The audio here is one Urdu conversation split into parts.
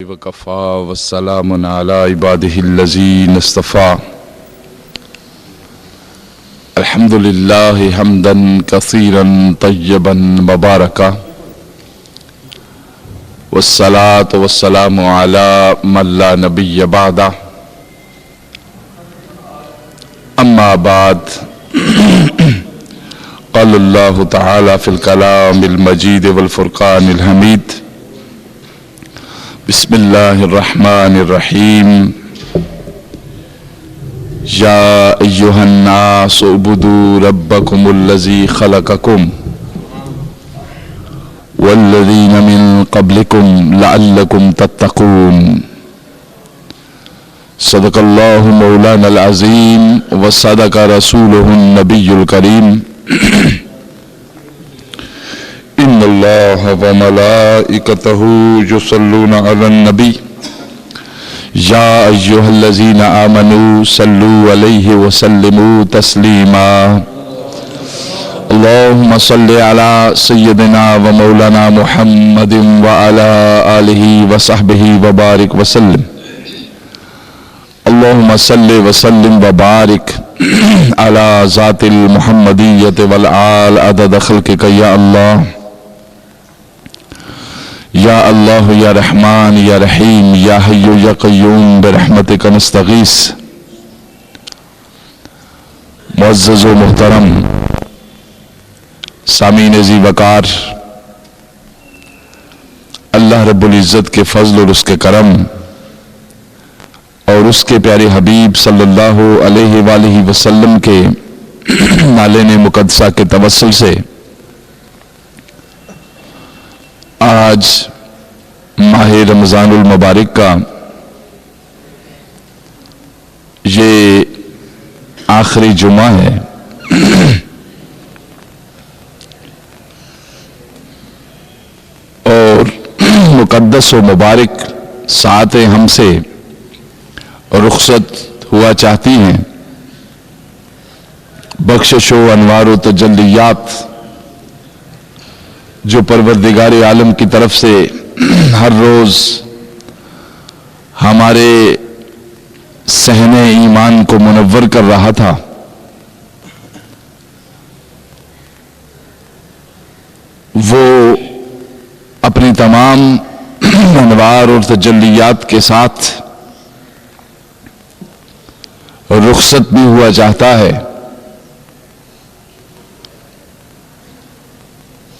وکفا والسلام علی عباده الذین اصطفى الحمد للہ حمدا کثیرا طیبا مبارکا والصلاة والسلام علی من لا نبی بعدہ اما بعد قال اللہ تعالی فی الکلام المجید والفرقان الحمید بسم اللہ الرحمن الرحیم یا ایہا الناس اعبدوا ربکم الذی خلقکم والذین من قبلکم لعلکم تتقون صدق اللہ مولانا العظیم وصدق رسولہ النبی الکریم ان اللہ وملائکتہ یصلون علی النبی یا ایہا الذین آمنوا صلوا علیہ وسلموا تسلیما اللہم صلی علی سیدنا ومولانا محمد وعلی آلہ وصحبہ وبارک وسلم اللہم صلی وسلم وبارک علی ذات المحمدیت والآل عدد خلقک یا اللہ یا اللہ یا رحمان یا رحیم یا حی یا قیوم برحمتک نستغیث معزز و محترم سامعین ذی وقار، اللہ رب العزت کے فضل اور اس کے کرم اور اس کے پیارے حبیب صلی اللہ علیہ وآلہ وسلم کے نالین مقدسہ کے توسل سے آج ماہ رمضان المبارک کا یہ آخری جمعہ ہے اور مقدس و مبارک ساعتیں ہم سے رخصت ہوا چاہتی ہیں۔ بخشش و انوار و تجلیات جو پروردگار عالم کی طرف سے ہر روز ہمارے صحن ایمان کو منور کر رہا تھا، وہ اپنی تمام انوار اور تجلیات کے ساتھ رخصت بھی ہوا چاہتا ہے۔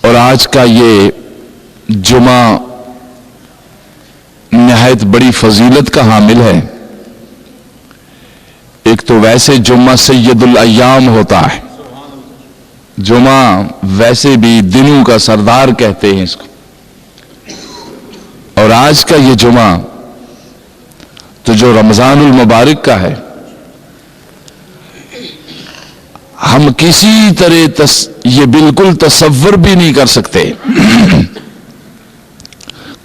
اور آج کا یہ جمعہ نہایت بڑی فضیلت کا حامل ہے۔ ایک تو ویسے جمعہ سید الایام ہوتا ہے، جمعہ ویسے بھی دنوں کا سردار کہتے ہیں اس کو، اور آج کا یہ جمعہ تو جو رمضان المبارک کا ہے، ہم کسی طرح یہ بالکل تصور بھی نہیں کر سکتے،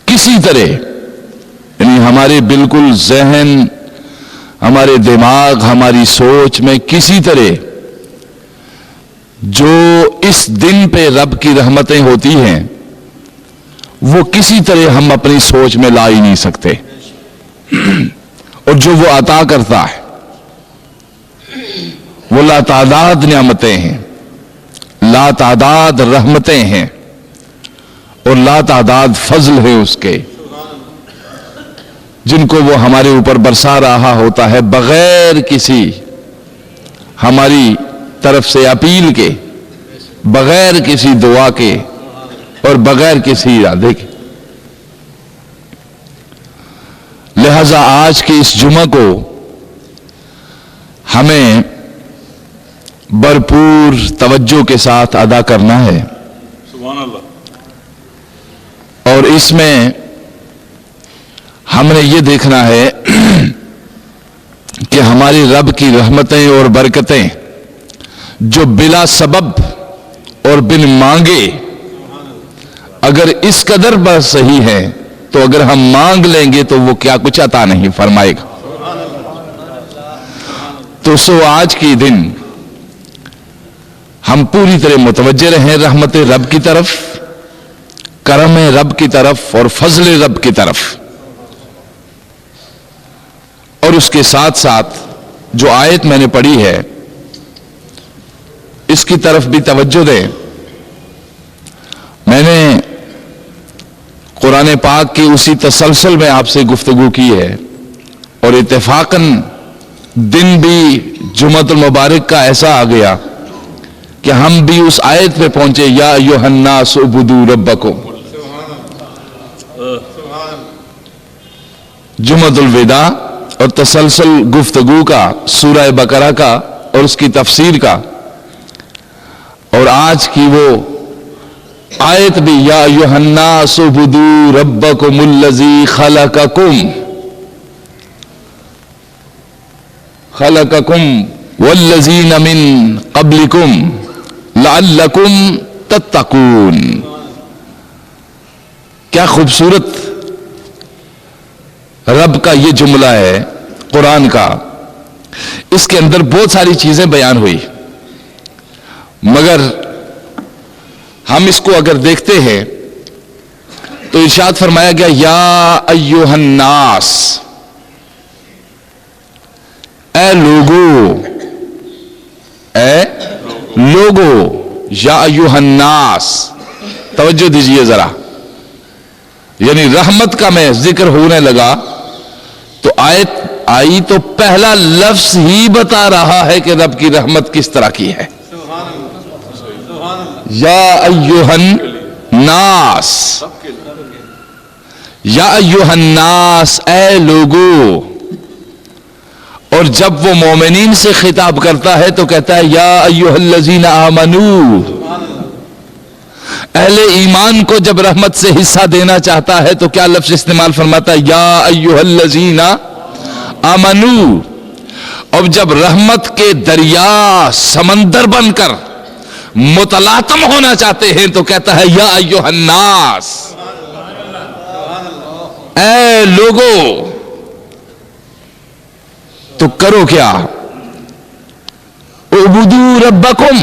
کسی طرح، یعنی ہمارے بالکل ذہن، ہمارے دماغ، ہماری سوچ میں کسی طرح جو اس دن پہ رب کی رحمتیں ہوتی ہیں وہ کسی طرح ہم اپنی سوچ میں لا ہی نہیں سکتے، اور جو وہ عطا کرتا ہے وہ لا تعداد نعمتیں ہیں، لا تعداد رحمتیں ہیں، اور لا تعداد فضل ہے اس کے، جن کو وہ ہمارے اوپر برسا رہا ہوتا ہے بغیر کسی ہماری طرف سے اپیل کے، بغیر کسی دعا کے، اور بغیر کسی ارادے کے۔ لہذا آج کے اس جمعہ کو ہمیں بھرپور توجہ کے ساتھ ادا کرنا ہے، سبحان اللہ، اور اس میں ہم نے یہ دیکھنا ہے کہ ہماری رب کی رحمتیں اور برکتیں جو بلا سبب اور بن مانگے اگر اس قدر پر صحیح ہے تو اگر ہم مانگ لیں گے تو وہ کیا کچھ عطا نہیں فرمائے گا۔ تو آج کی دن ہم پوری طرح متوجہ رہیں رحمت رب کی طرف، کرم رب کی طرف اور فضل رب کی طرف، اور اس کے ساتھ ساتھ جو آیت میں نے پڑھی ہے اس کی طرف بھی توجہ دیں. میں نے قرآن پاک کی اسی تسلسل میں آپ سے گفتگو کی ہے اور اتفاقاً دن بھی جمعۃ المبارک کا ایسا آ گیا کہ ہم بھی اس آیت پہ پہنچے یا ایھا الناس اعبدوا ربکم. جمعۃ الوداع اور تسلسل گفتگو کا سورہ بقرہ کا اور اس کی تفسیر کا، اور آج کی وہ آیت بھی یا ایھا الناس اعبدوا ربکم الذی خلقکم والذین من قبلکم لعلکم تتقون. کیا خوبصورت رب کا یہ جملہ ہے قرآن کا. اس کے اندر بہت ساری چیزیں بیان ہوئی، مگر ہم اس کو اگر دیکھتے ہیں تو ارشاد فرمایا گیا یا ایھا الناس، اے لوگو، اے لوگو، یا ایھا الناس. توجہ دیجئے ذرا، یعنی رحمت کا میں ذکر ہونے لگا تو آیت آئی تو پہلا لفظ ہی بتا رہا ہے کہ رب کی رحمت کس طرح کی ہے. یا ایھا الناس، یا ایھا الناس، اے لوگو. اور جب وہ مومنین سے خطاب کرتا ہے تو کہتا ہے یا ایھا الذین آمنو. اہل ایمان کو جب رحمت سے حصہ دینا چاہتا ہے تو کیا لفظ استعمال فرماتا ہے یا ایھا الذین آمنو. اب جب رحمت کے دریا سمندر بن کر متلاطم ہونا چاہتے ہیں تو کہتا ہے یا ایھا الناس، اے لوگو. تو کرو کیا؟ اعبدوا ربکم،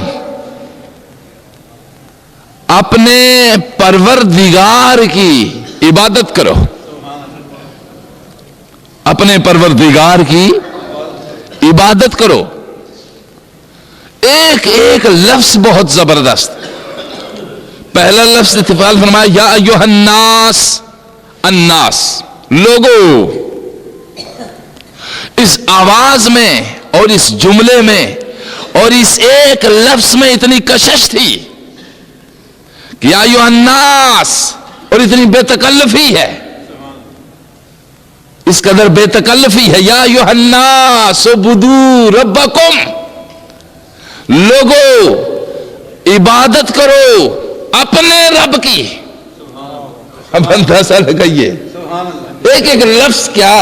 اپنے پروردگار کی عبادت کرو. اپنے پروردگار کی عبادت کرو. ایک ایک لفظ بہت زبردست. پہلا لفظ استعمال فرمایا یا ایھا الناس، الناس لوگو. اس آواز میں اور اس جملے میں اور اس ایک لفظ میں اتنی کشش تھی کہ یا ایھا الناس، اور اتنی بے تکلفی ہے، اس قدر بے تکلفی ہے. یا ایھا الناس اعبدوا ربکم، لوگو عبادت کرو اپنے رب کی. اب اندازہ لگائیے ایک ایک لفظ کیا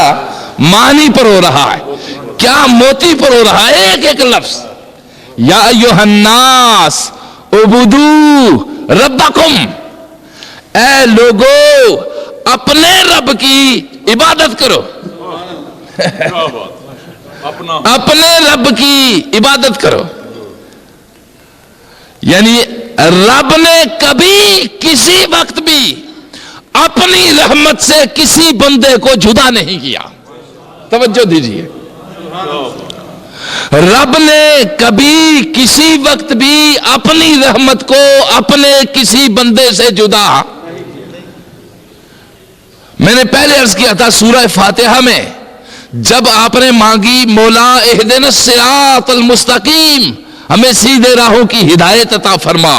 معنی پر ہو رہا ہے، کیا موتی پر ہو رہا ہے. ایک ایک لفظ یا ایھا الناس اعبدوا ربکم، اے لوگو اپنے رب کی عبادت کرو. اپنے رب کی عبادت کرو. یعنی رب نے کبھی کسی وقت بھی اپنی رحمت سے کسی بندے کو جدا نہیں کیا. توجہ دیجیے، رب نے کبھی کسی وقت بھی اپنی رحمت کو اپنے کسی بندے سے جدا. میں نے پہلے عرض کیا تھا سورہ فاتحہ میں جب آپ نے مانگی مولا اہدنا الصراط المستقیم، ہمیں سیدھے راہوں کی ہدایت عطا فرما،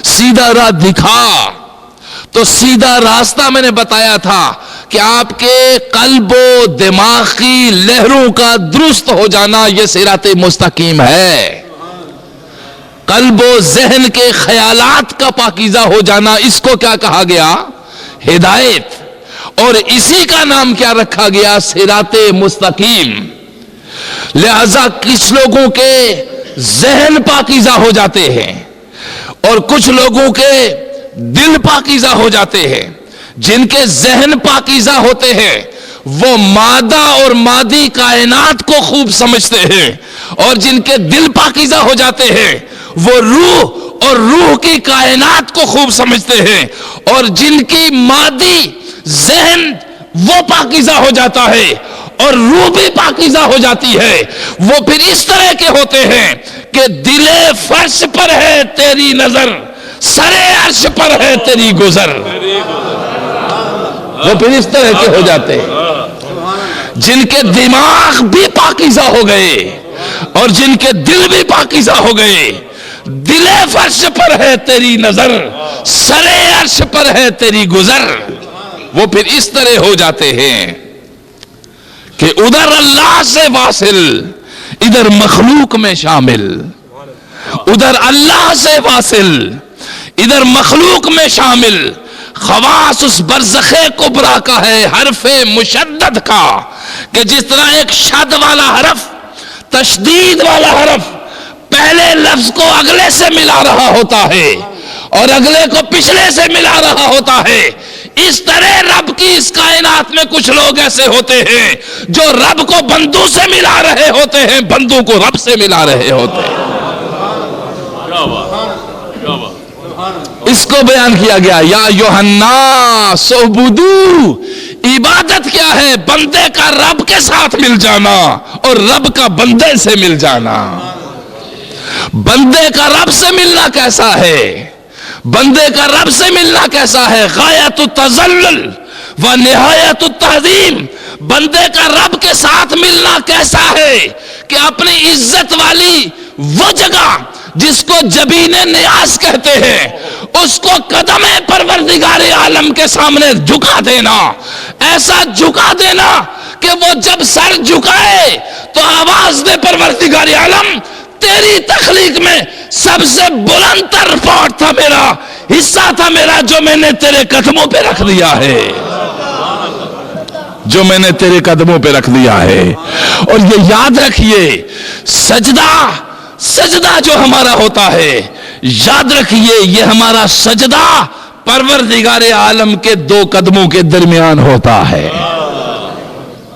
سیدھا راہ دکھا، تو سیدھا راستہ میں نے بتایا تھا کہ آپ کے قلب و دماغ کی لہروں کا درست ہو جانا یہ صراط مستقیم ہے. قلب و ذہن کے خیالات کا پاکیزہ ہو جانا، اس کو کیا کہا گیا؟ ہدایت. اور اسی کا نام کیا رکھا گیا؟ صراط مستقیم. لہذا کچھ لوگوں کے ذہن پاکیزہ ہو جاتے ہیں اور کچھ لوگوں کے دل پاکیزہ ہو جاتے ہیں. جن کے ذہن پاکیزہ ہوتے ہیں وہ مادہ اور مادی کائنات کو خوب سمجھتے ہیں، اور جن کے دل پاکیزہ ہو جاتے ہیں وہ روح اور روح کی کائنات کو خوب سمجھتے ہیں، اور جن کی مادی ذہن وہ پاکیزہ ہو جاتا ہے اور روح بھی پاکیزہ ہو جاتی ہے، وہ پھر اس طرح کے ہوتے ہیں کہ دل فرش پر ہے تیری نظر، سر عرش پر ہے تیری گزر. وہ پھر اس طرح کے ہو جاتے ہیں جن کے دماغ بھی پاکیزہ ہو گئے اور جن کے دل بھی پاکیزہ ہو گئے. دل فرش پر ہے تیری نظر، سر عرش پر ہے تیری گزر. وہ پھر اس طرح ہو جاتے ہیں کہ ادھر اللہ سے واصل، ادھر مخلوق میں شامل. ادھر اللہ سے واصل، ادھر مخلوق میں شامل. خواص اس برزخ کبریٰ کا ہے حرف مشدد کا، کہ جس طرح ایک شد والا حرف، تشدید والا حرف پہلے لفظ کو اگلے سے ملا رہا ہوتا ہے اور اگلے کو پچھلے سے ملا رہا ہوتا ہے، اس طرح رب کی اس کائنات میں کچھ لوگ ایسے ہوتے ہیں جو رب کو بندو سے ملا رہے ہوتے ہیں، بندو کو رب سے ملا رہے ہوتے ہیں. اس کو بیان کیا گیا یا ایھا الناس اعبدوا. عبادت کیا ہے؟ بندے کا رب کے ساتھ مل جانا اور رب کا بندے سے مل جانا. بندے کا رب سے ملنا کیسا ہے؟ بندے کا رب سے ملنا کیسا ہے؟ غایت التذلل و نہایت التعظیم. بندے کا رب کے ساتھ ملنا کیسا ہے کہ اپنی عزت والی وہ جگہ جس کو جبین نیاز کہتے ہیں، اس کو قدم پروردگار عالم کے سامنے جھکا دینا. ایسا جھکا دینا کہ وہ جب سر جھکائے تو آواز دے پروردگار عالم تیری تخلیق میں سب سے بلند تر پارٹ تھا میرا، حصہ تھا میرا، جو میں نے تیرے قدموں پہ رکھ دیا ہے، جو میں نے تیرے قدموں پہ رکھ دیا ہے. اور یہ یاد رکھیے، سجدہ جو ہمارا ہوتا ہے، یاد رکھیے یہ ہمارا سجدہ پروردگار عالم کے دو قدموں کے درمیان ہوتا ہے.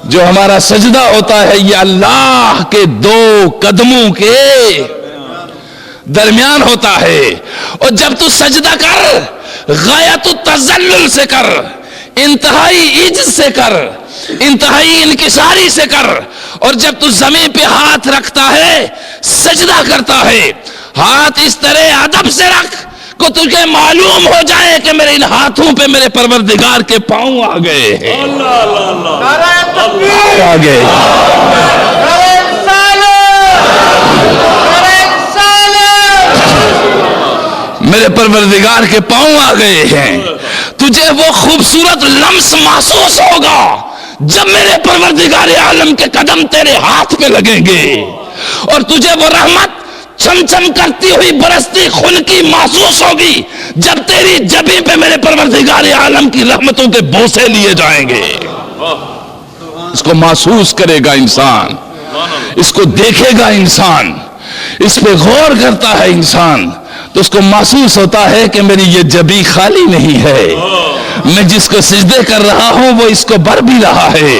جو ہمارا سجدہ ہوتا ہے یہ اللہ کے دو قدموں کے درمیان ہوتا ہے. اور جب تو سجدہ کر، غایت التذلل سے کر، انتہائی عجز سے کر، انتہائی انکساری سے کر. اور جب تو زمین پہ ہاتھ رکھتا ہے، سجدہ کرتا ہے، ہاتھ اس طرح ادب سے رکھ کو تجھے معلوم ہو جائے کہ میرے ان ہاتھوں پہ میرے پروردگار کے پاؤں آ گئے ہیں. آ گئے میرے پروردگار کے پاؤں آ گئے ہیں. تجھے وہ خوبصورت لمس محسوس ہوگا جب میرے پروردگار عالم کے قدم تیرے ہاتھ پہ لگیں گے، اور تجھے وہ رحمت چھم چھم کرتی ہوئی برستی خون کی محسوس ہوگی جب تیری جبیں پہ میرے پروردگار عالم کی رحمتوں کے بوسے لیے جائیں گے. اس کو محسوس کرے گا انسان، اس کو دیکھے گا انسان، اس پہ غور کرتا ہے انسان تو اس کو محسوس ہوتا ہے کہ میری یہ جبی خالی نہیں ہے. میں جس کو سجدے کر رہا ہوں وہ اس کو بھر بھی رہا ہے،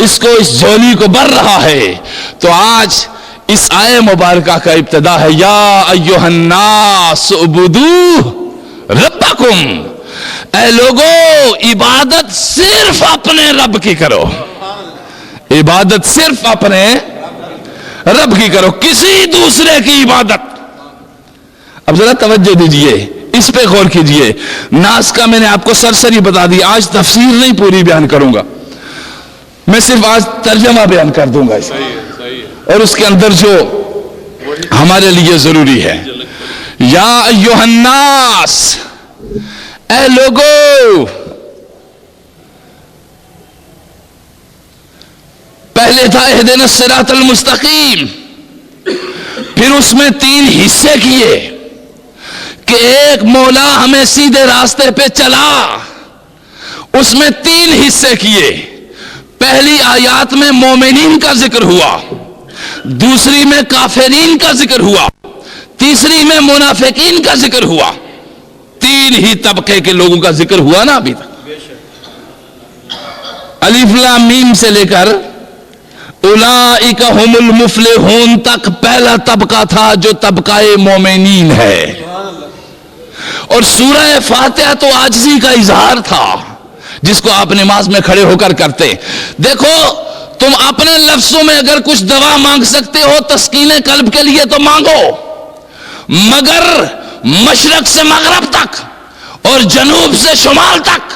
اس کو اس جھولی کو بھر رہا ہے. تو آج اس آیے مبارکہ کا ابتدا ہے یا ایھا الناس اعبدوا ربکم. اے لوگو عبادت صرف اپنے رب کی کرو، عبادت صرف اپنے رب کی کرو، کسی دوسرے کی عبادت. اب ذرا توجہ دیجئے، اس پہ غور کیجئے. ناس کا میں نے آپ کو سرسری بتا دی، آج تفسیر نہیں پوری بیان کروں گا، میں صرف آج ترجمہ بیان کر دوں گا اسے، اور اس کے اندر جو ہمارے لیے ضروری ہے. یا ایھا الناس، اے لوگو. پہلے تھا اہدنا الصراط المستقیم، پھر اس میں 3 حصے کیے کہ ایک مولا ہمیں سیدھے راستے پہ چلا. اس میں 3 حصے کیے. پہلی آیات میں مومنین کا ذکر ہوا، دوسری میں کافرین کا ذکر ہوا، تیسری میں منافقین کا ذکر ہوا. 3 ہی طبقے کے لوگوں کا ذکر ہوا نا ابھی تک. الف لام میم سے لے کر اولئک هم المفلحون تک پہلا طبقہ تھا جو طبقہ مومنین ہے. اور سورہ فاتحہ تو عاجزی کا اظہار تھا جس کو آپ نماز میں کھڑے ہو کر کرتے. دیکھو تم اپنے لفظوں میں اگر کچھ دوا مانگ سکتے ہو تسکین قلب کے لیے تو مانگو، مگر مشرق سے مغرب تک اور جنوب سے شمال تک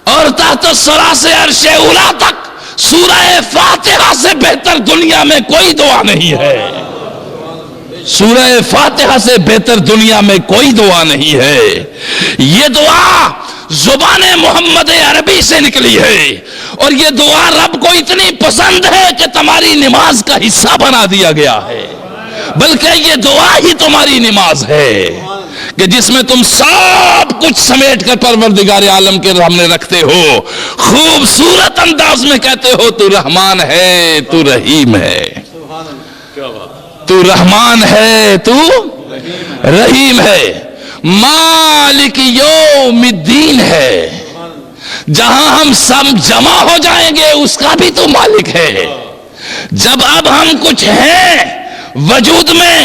اور تحت الثری سے عرش اولی تک سورہ فاتحہ سے بہتر دنیا میں کوئی دعا نہیں ہے. سورہ فاتحہ سے بہتر دنیا میں کوئی دعا نہیں ہے. یہ دعا زبان محمد عربی سے نکلی ہے اور یہ دعا رب کو اتنی پسند ہے کہ تمہاری نماز کا حصہ بنا دیا گیا ہے. بلکہ یہ دعا ہی تمہاری نماز ہے کہ جس میں تم سب کچھ سمیٹ کر پروردگار عالم کے سامنے رکھتے ہو. خوبصورت انداز میں کہتے ہو تو رحمان ہے تو رحیم ہے، تو رحمان ہے تو رحیم ہے، مالک یوم الدین ہے. جہاں ہم سب جمع ہو جائیں گے اس کا بھی تو مالک ہے. جب اب ہم کچھ ہیں وجود میں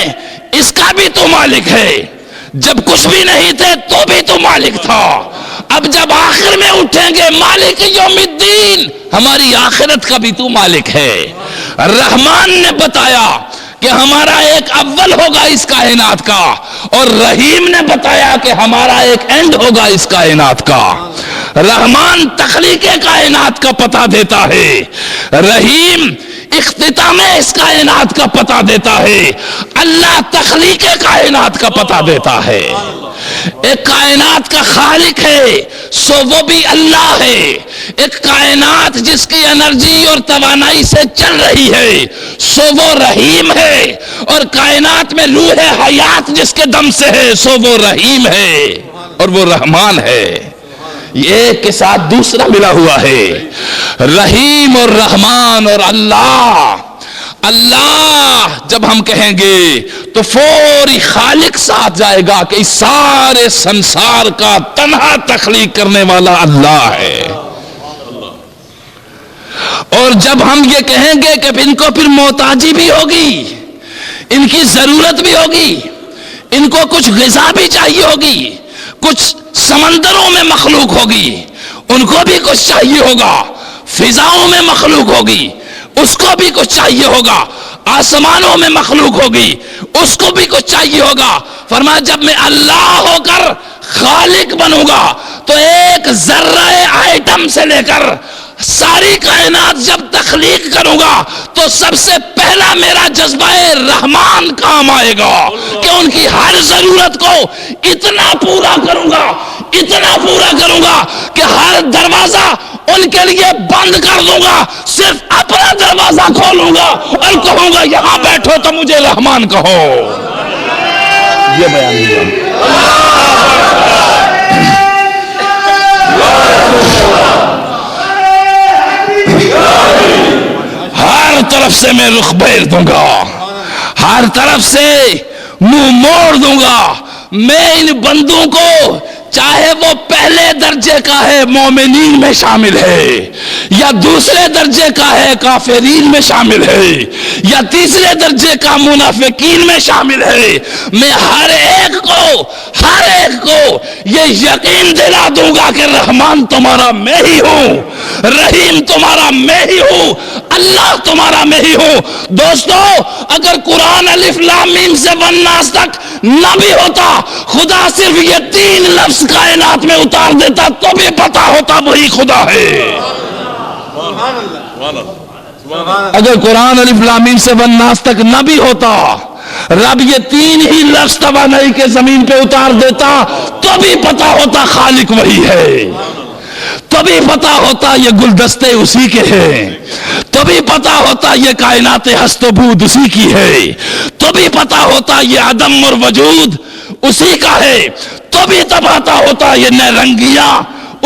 اس کا بھی تو مالک ہے. جب کچھ بھی نہیں تھے تو بھی تو مالک تھا. اب جب آخر میں اٹھیں گے مالک یوم الدین، ہماری آخرت کا بھی تو مالک ہے. رحمان نے بتایا کہ ہمارا ایک اول ہوگا اس کائنات کا، اور رحیم نے بتایا کہ ہمارا ایک اینڈ ہوگا اس کائنات کا. رحمان تخلیق کائنات کا پتہ دیتا ہے، رحیم اختتام اس کائنات کا پتہ دیتا ہے. اللہ تخلیق کائنات کا پتہ دیتا ہے. ایک کائنات کا خالق ہے سو وہ بھی اللہ ہے. ایک کائنات جس کی انرجی اور توانائی سے چل رہی ہے سو وہ رحیم ہے. اور کائنات میں روح حیات جس کے دم سے ہے سو وہ رحیم ہے اور وہ رحمان ہے. یہ ایک کے ساتھ دوسرا ملا ہوا ہے. رحیم اور رحمان اور اللہ. اللہ جب ہم کہیں گے تو فوری خالق ساتھ جائے گا کہ اس سارے سنسار کا تنہا تخلیق کرنے والا اللہ ہے. اور جب ہم یہ کہیں گے کہ ان کو پھر محتاجی بھی ہوگی، ان کی ضرورت بھی ہوگی، ان کو کچھ غذا بھی چاہیے ہوگی، کچھ سمندروں میں مخلوق ہوگی ان کو بھی کچھ چاہیے ہوگا، فضاؤں میں مخلوق ہوگی اس کو بھی کچھ چاہیے ہوگا، آسمانوں میں مخلوق ہوگی اس کو بھی کچھ چاہیے ہوگا. فرمایا جب میں اللہ ہو کر خالق بنوں گا تو ایک ذرہ آئٹم سے لے کر ساری کائنات جب تخلیق کروں گا تو سب سے پہلا میرا جذبہ رحمان کام آئے گا کہ ان کی ہر ضرورت کو اتنا پورا کروں گا، اتنا پورا کروں گا کہ ہر دروازہ ان کے لیے بند کر دوں گا، صرف اپنا دروازہ کھولوں گا اور کہوں گا یہاں بیٹھو تو مجھے رحمان کہو. یہ بیان ہوا. ہر طرف سے میں رخ پھیر دوں گا، ہر طرف سے منہ موڑ دوں گا. میں ان بندوں کو چاہے وہ پہلے درجے کا ہے مومنین میں شامل ہے یا دوسرے درجے کا ہے کافرین میں شامل ہے یا تیسرے درجے کا منافقین میں شامل ہے، میں ہر ایک کو یہ یقین دلا دوں گا کہ رحمان تمہارا میں ہی ہوں، رحیم تمہارا میں ہی ہوں، اللہ تمہارا میں ہی ہوں. دوستو اگر قرآن الف لام میم سے والناس تک نہ بھی ہوتا، خدا صرف یہ 3 لفظ کائنات میں اتار دیتا تو بھی پتا ہوتا وہی خدا ہے. اگر قرآن الف لام میم سے والناس تک نہ بھی ہوتا، رب یہ 3 ہی لفظ توانائی کے زمین پہ اتار دیتا تو بھی پتا ہوتا خالق وہی ہے، تو بھی پتا ہوتا یہ گلدستے اسی کے ہیں، تو بھی پتا ہوتا یہ کائنات ہست و بود اسی کی ہے، تو بھی پتا ہوتا یہ عدم اور وجود اسی کا ہے، تو بھی پتا ہوتا یہ نرنگیاں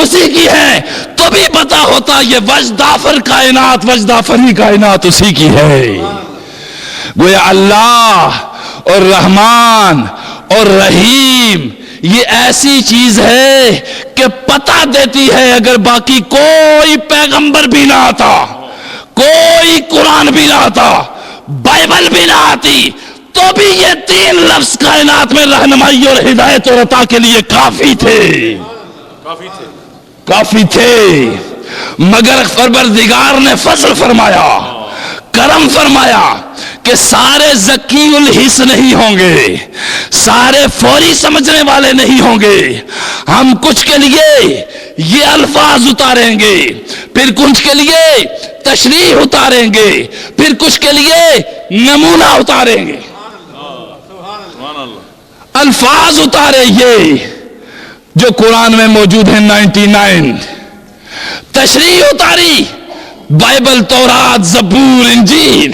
اسی کی ہیں، تو بھی پتا ہوتا یہ وجدافر کائنات وجدافری کائنات اسی کی ہے. گویا اللہ اور رحمان اور رحیم یہ ایسی چیز ہے کہ پتہ دیتی ہے اگر باقی کوئی پیغمبر بھی نہ آتا، کوئی قرآن بھی نہ آتا، بائبل بھی نہ آتی، تو بھی یہ 3 لفظ کائنات میں رہنمائی اور ہدایت اور عطا کے لیے کافی تھے. مگر پروردگار نے فضل فرمایا کرم فرمایا کہ سارے ذکی الحس نہیں ہوں گے، سارے فوری سمجھنے والے نہیں ہوں گے. ہم کچھ کے لیے یہ الفاظ اتاریں گے، پھر کچھ کے لیے تشریح اتاریں گے، پھر کچھ کے لیے نمونہ اتاریں گے. الفاظ اتارے یہ جو قرآن میں موجود ہیں 99، تشریح اتاری بائبل، تورات، زبور، انجیل.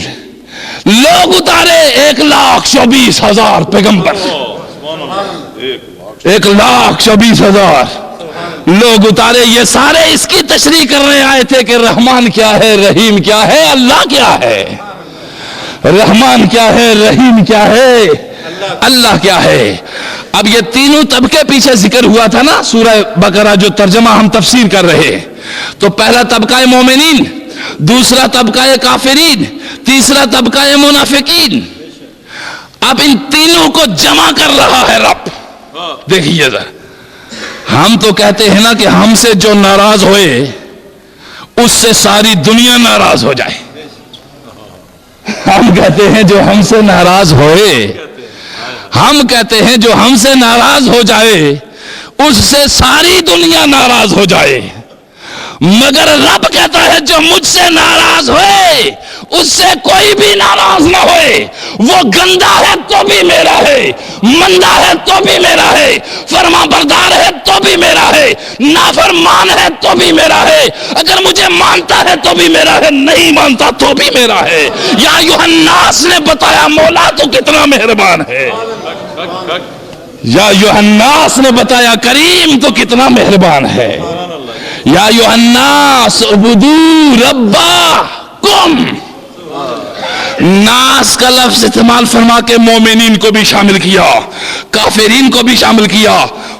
لوگ اتارے 1,24,000 پیغمبر، 1,24,000 لوگ اتارے. یہ سارے اس کی تشریح کرنے آئے تھے کہ رحمان کیا ہے، رحیم کیا ہے، اللہ کیا ہے. رحمان کیا ہے، رحیم کیا ہے، اللہ کیا ہے. اب یہ تینوں طبقے پیچھے ذکر ہوا تھا نا سورہ بقرہ جو ترجمہ ہم تفسیر کر رہے. تو پہلا طبقہ مومنین، دوسرا طبقہ کافرین، تیسرا طبقہ منافقین. اب ان تینوں کو جمع کر رہا ہے رب. دیکھیے ذرا، ہم تو کہتے ہیں نا کہ ہم سے جو ناراض ہوئے اس سے ساری دنیا ناراض ہو جائے. ہم کہتے ہیں جو ہم سے ناراض ہوئے، ہم کہتے ہیں جو ہم سے ناراض ہو جائے اس سے ساری دنیا ناراض ہو جائے. مگر رب کہتا ہے جو مجھ سے ناراض ہوئے اس سے کوئی بھی ناراض نہ ہوئے. وہ گندا ہے تو بھی میرا ہے، مندہ ہے تو بھی میرا ہے، فرما بردار ہے تو بھی میرا ہے، نافرمان ہے تو بھی میرا ہے. اگر مجھے مانتا ہے تو بھی میرا ہے، نہیں مانتا تو بھی میرا ہے. یا یوحناس نے بتایا مولا تو کتنا مہربان ہے. یا یوحناس نے بتایا کریم تو کتنا مہربان ہے. یا یوحناس عبدو ربکم. ناس کا لفظ استعمال فرما کے مومنین کو بھی شامل کیا، کافرین کو بھی شامل کیا،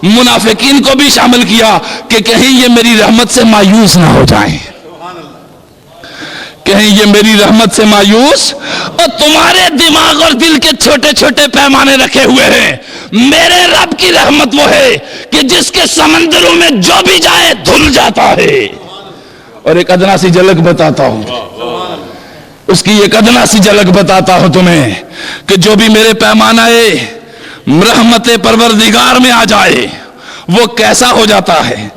منافقین کو بھی شامل کیا کہ کہیں یہ میری رحمت سے مایوس نہ ہو جائیں، کہیں یہ میری رحمت سے مایوس. اور تمہارے دماغ اور دل کے چھوٹے چھوٹے پیمانے رکھے ہوئے ہیں. میرے رب کی رحمت وہ ہے کہ جس کے سمندروں میں جو بھی جائے دھل جاتا ہے. اور ایک ادنا سی جھلک بتاتا ہوں، اس کی ایک ادنا سی جھلک بتاتا ہوں تمہیں کہ جو بھی میرے پیمانہ رحمت پروردگار میں آ جائے وہ کیسا ہو جاتا ہے.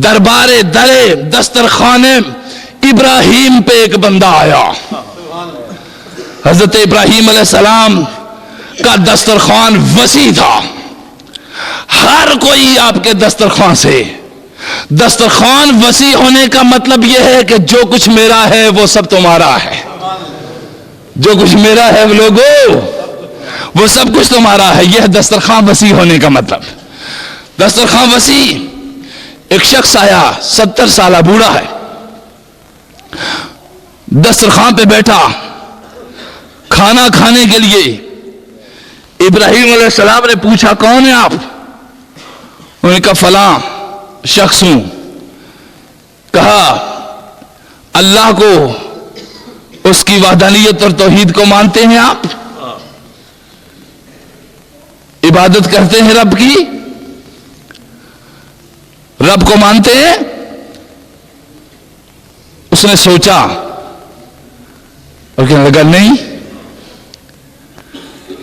دربار درے دسترخوان ابراہیم پہ ایک بندہ آیا. حضرت ابراہیم علیہ السلام کا دسترخوان وسیع تھا. ہر کوئی آپ کے دسترخوان سے. دسترخوان وسیع ہونے کا مطلب یہ ہے کہ جو کچھ میرا ہے وہ سب تمہارا ہے. جو کچھ میرا ہے لوگوں وہ سب کچھ تمہارا ہے. یہ دسترخوان وسیع ہونے کا مطلب. دسترخوان وسیع. ایک شخص آیا 70 سالہ بوڑھا ہے، دسترخوان پہ بیٹھا کھانا کھانے کے لیے. ابراہیم علیہ السلام نے پوچھا کون ہے آپ؟ انہوں نے کہا فلاں شخص ہوں. کہا اللہ کو، اس کی وحدانیت اور توحید کو مانتے ہیں آپ؟ عبادت کرتے ہیں رب کی؟ رب کو مانتے ہیں؟ اس نے سوچا اور کہنے لگا نہیں.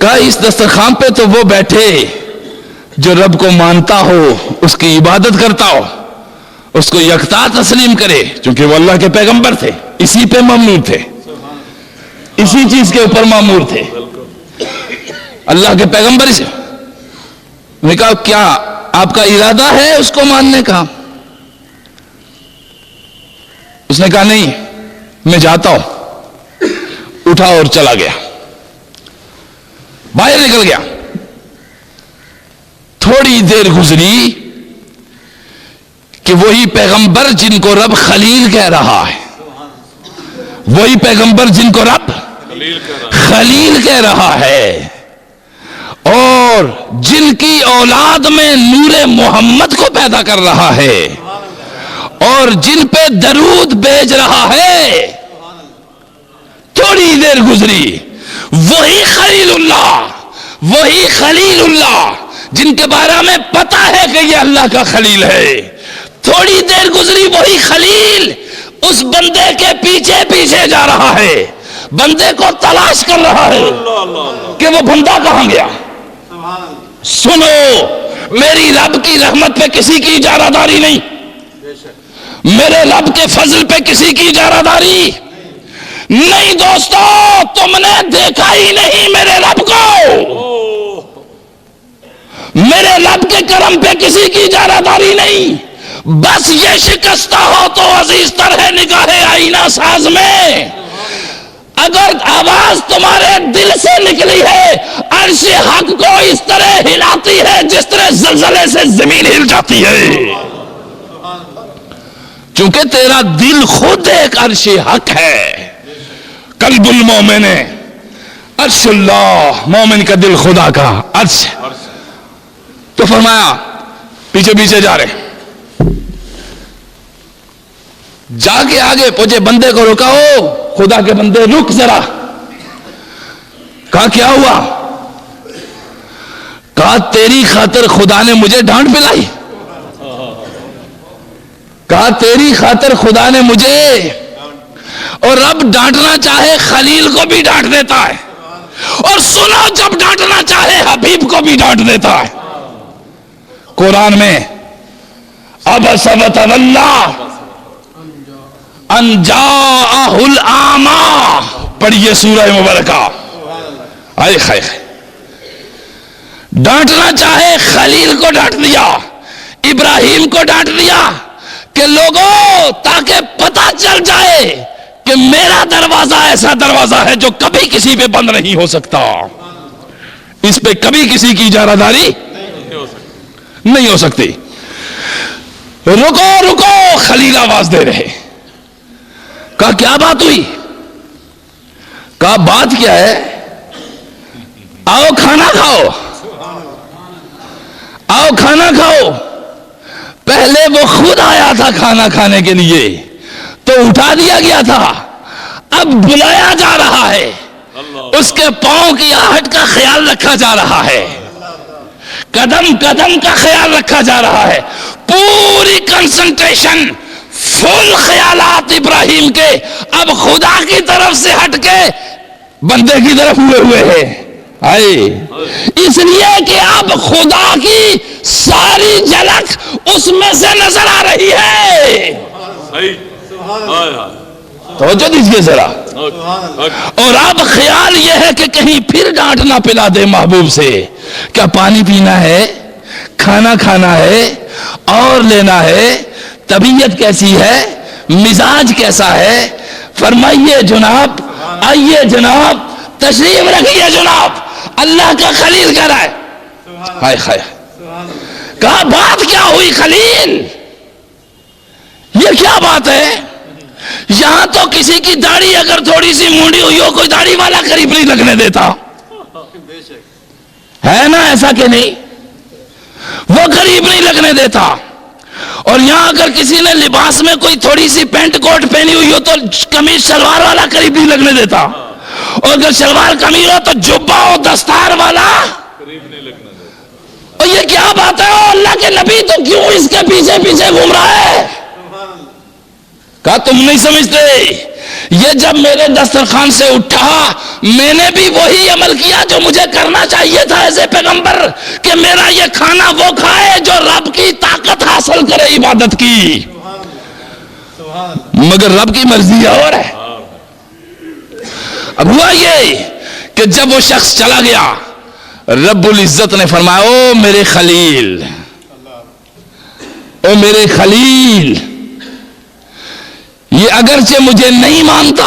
کہا اس دسترخوان پہ تو وہ بیٹھے جو رب کو مانتا ہو، اس کی عبادت کرتا ہو، اس کو یکتا تسلیم کرے، چونکہ وہ اللہ کے پیغمبر تھے، اسی پہ مامور تھے، اسی چیز کے اوپر مامور تھے، اللہ کے پیغمبر سے. میں نے کہا کیا آپ کا ارادہ ہے اس کو ماننے کا؟ اس نے کہا نہیں میں جاتا ہوں. اٹھا اور چلا گیا، باہر نکل گیا. تھوڑی دیر گزری کہ وہی پیغمبر جن کو رب خلیل کہہ رہا ہے، وہی پیغمبر جن کو رب خلیل کہہ رہا ہے، اور جن کی اولاد میں نور محمد کو پیدا کر رہا ہے، اور جن پہ درود بھیج رہا ہے. تھوڑی دیر گزری وہی خلیل اللہ جن کے بارے میں پتا ہے کہ یہ اللہ کا خلیل ہے. تھوڑی دیر گزری وہی خلیل اس بندے کے پیچھے پیچھے جا رہا ہے. بندے کو تلاش کر رہا ہے کہ وہ بندہ کہاں گیا. سنو، میری رب کی رحمت پہ کسی کی اجارہ داری نہیں، میرے رب کے فضل پہ کسی کی اجارہ داری نہیں. دوستو، تم نے دیکھا ہی نہیں میرے رب کو، میرے رب کے کرم پہ کسی کی اجارہ داری نہیں. بس یہ شکستہ ہو تو عزیز تر ہے نگاہ آئینہ ساز میں. اگر آواز تمہارے دل سے نکلی ہے، عرش حق کو اس طرح ہلاتی ہے جس طرح زلزلے سے زمین ہل جاتی ہے، چونکہ تیرا دل خود ایک عرش حق ہے. قلب المومن عرش اللہ، مومن کا دل خدا کا عرش. تو فرمایا پیچھے پیچھے جا رہے، جا کے آگے پہنچے، بندے کو رکاؤ، خدا کے بندے رک ذرا. کہا کیا ہوا؟ کہا تیری خاطر خدا نے مجھے ڈانٹ پلائی. کہا تیری خاطر خدا نے مجھے، اور رب ڈانٹنا چاہے خلیل کو بھی ڈانٹ دیتا ہے، اور سنو جب ڈانٹنا چاہے حبیب کو بھی ڈانٹ دیتا ہے. قرآن میں عبس وتولی ان جاءہ الاعمی، پڑھیے سورہ مبارکہ. آئے خائے، ڈانٹنا چاہے خلیل کو ڈانٹ دیا، ابراہیم کو ڈانٹ دیا کہ لوگوں تاکہ پتہ چل جائے کہ میرا دروازہ ایسا دروازہ ہے جو کبھی کسی پہ بند نہیں ہو سکتا، اس پہ کبھی کسی کی اجارہ داری نہیں ہو سکتی. رکو رکو، خلیل آواز دے رہے. کہا کیا بات ہوئی؟ کہا بات کیا ہے؟ آؤ کھانا کھاؤ، آؤ کھانا کھاؤ. پہلے وہ خود آیا تھا کھانا کھانے کے لیے تو اٹھا دیا گیا تھا، اب بلایا جا رہا ہے، اس کے پاؤں کی آہٹ کا خیال رکھا جا رہا ہے، قدم قدم کا خیال رکھا جا رہا ہے. پوری کنسنٹریشن، فل خیالات ابراہیم کے اب خدا کی طرف سے ہٹ کے بندے کی طرف ہوئے ہیں. اس لیے کہ اب خدا کی ساری جھلک اس میں سے نظر آ رہی ہے. توجہ دیجیے ذرا. اور اب خیال یہ ہے کہ کہیں پھر ڈانٹ نہ پلا دے محبوب سے. کیا پانی پینا ہے، کھانا کھانا ہے، اور لینا ہے، طبیعت کیسی ہے، مزاج کیسا ہے؟ فرمائیے جناب، آئیے جناب، تشریف رکھیے جناب. اللہ کا خلیل کہہ رہا ہے. ہائے ہائے، کہا بات کیا ہوئی خلیل؟ یہ کیا بات ہے؟ یہاں تو کسی کی داڑھی اگر تھوڑی سی مونڈی ہوئی ہو کوئی داڑھی والا قریب نہیں لگنے دیتا ہے نا، ایسا کہ نہیں؟ وہ قریب نہیں لگنے دیتا. اور یہاں اگر کسی نے لباس میں کوئی تھوڑی سی پینٹ کوٹ پہنی ہوئی ہو تو قمیض شلوار والا قریب نہیں لگنے دیتا، اور اگر شلوار قمیض ہو تو جبہ ہو دستار والا قریب نہیں لگنے دیتا. اور یہ کیا بات ہے؟ اللہ کے نبی تو کیوں اس کے پیچھے پیچھے گھوم رہا ہے؟ کہا تم نہیں سمجھتے، یہ جب میرے دسترخوان سے اٹھا میں نے بھی وہی عمل کیا جو مجھے کرنا چاہیے تھا ایز اے پیغمبر، کہ میرا یہ کھانا وہ کھائے جو رب کی طاقت حاصل کرے عبادت کی. مگر رب کی مرضی اور ہے. اب ہوا یہ کہ جب وہ شخص چلا گیا، رب العزت نے فرمایا او میرے خلیل، او میرے خلیل، یہ اگرچہ مجھے نہیں مانتا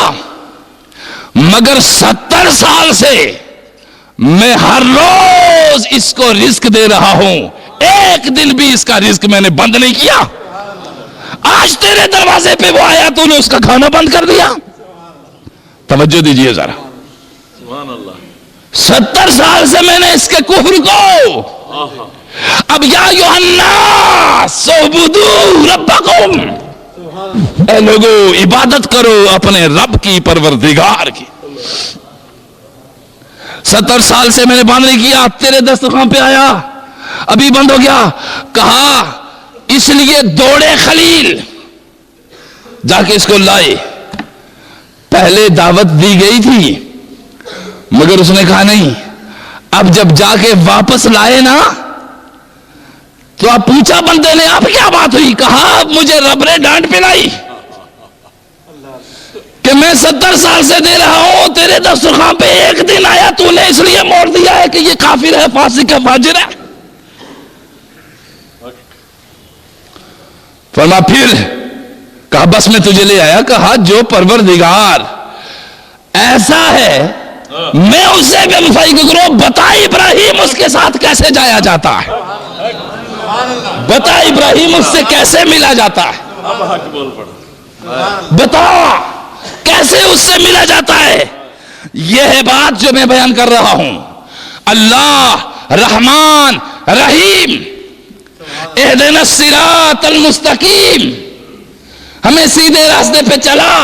مگر 70 سال سے میں ہر روز اس کو رزق دے رہا ہوں، ایک دن بھی اس کا رزق میں نے بند نہیں کیا. آج تیرے دروازے پہ وہ آیا تو نے اس کا کھانا بند کر دیا. توجہ دیجئے ذرا. سبحان اللہ. 70 سال سے میں نے اس کے کفر کو، اب یا یوحنا اعبدوا ربکم، اے لوگو عبادت کرو اپنے رب کی، پروردگار کی. 70 سال سے میں نے بند نہیں کیا، تیرے دسترخوان پہ آیا ابھی بند ہو گیا. کہا اس لیے دوڑے خلیل، جا کے اس کو لائے. پہلے دعوت دی گئی تھی مگر اس نے کہا نہیں. اب جب جا کے واپس لائے نا تو اب پوچھا بندے نے اب کیا بات ہوئی؟ کہا مجھے رب نے ڈانٹ پلائی کہ میں 70 سال سے دے رہا ہوں، تیرے دسترخوان پہ ایک دن آیا تو نے اس لیے موڑ دیا ہے کہ یہ کافر ہے، فاسق ہے، فاجر ہے. فرما پھر کہا بس میں تجھے لے آیا. کہا جو پروردگار ایسا ہے میں اس سے بے وفائی کو کروں. بتا ابراہیم اس کے ساتھ کیسے جایا جاتا ہے؟ بتا ابراہیم اس سے کیسے ملا جاتا ہے؟ بتا کیسے اس سے ملا جاتا ہے؟ یہ ہے بات جو میں بیان کر رہا ہوں. اللہ رحمان رحیم، اہدنا الصراط المستقیم، ہمیں سیدھے راستے پہ چلا.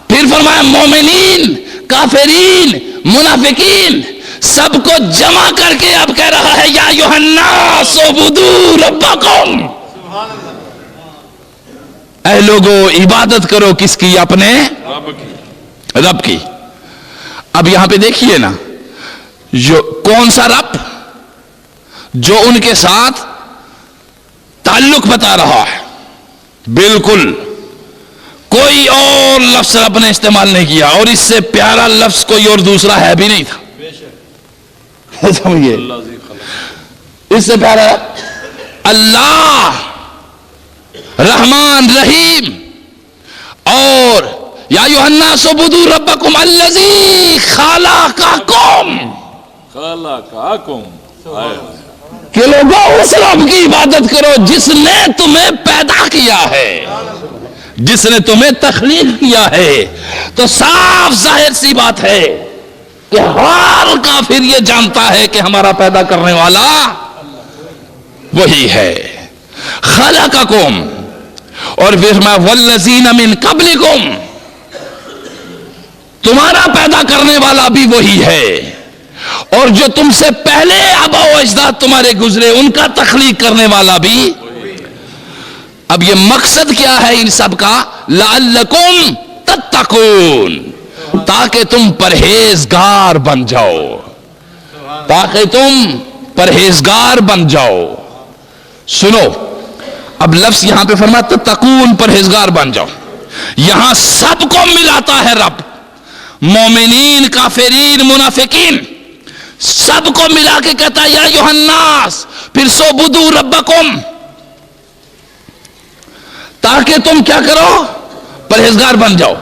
پھر فرمایا مومنین، کافرین، منافقین سب کو جمع کر کے اب کہہ رہا ہے یا ایھا الناس اعبدوا ربکم. اے لوگو عبادت کرو کس کی؟ اپنے رب کی. اب یہاں پہ دیکھیے نا، جو کون سا رب؟ جو ان کے ساتھ تعلق بتا رہا ہے. بالکل کوئی اور لفظ رب نے استعمال نہیں کیا، اور اس سے پیارا لفظ کوئی اور دوسرا ہے بھی نہیں تھا. سمجھئے؟ اس سے پیارا اللہ رحمان رحیم. اور یا ایھا الناس اعبدوا ربکم الذی خلقکم، کہ لوگوں اس رب کی عبادت کرو جس نے تمہیں پیدا کیا ہے، جس نے تمہیں تخلیق کیا ہے. تو صاف ظاہر سی بات ہے کہ ہر کافر یہ جانتا ہے کہ ہمارا پیدا کرنے والا وہی ہے. خلقکم، اور پھر میں والذین من قبلکم، تمہارا پیدا کرنے والا بھی وہی ہے، اور جو تم سے پہلے آبا و اجداد تمہارے گزرے ان کا تخلیق کرنے والا بھی. اب یہ مقصد کیا ہے ان سب کا؟ لعلکم تتقون، تاکہ تم پرہیزگار بن جاؤ، تاکہ تم پرہیزگار بن جاؤ. سنو اب لفظ یہاں پہ فرما تتقون، پرہیزگار بن جاؤ. یہاں سب کو ملاتا ہے رب، مومنین، کافرین، منافقین، سب کو ملا کے کہتا ہے یا ایھا الناس، پھر اعبدوا ربکم، تاکہ تم کیا کرو؟ پرہیزگار بن جاؤ.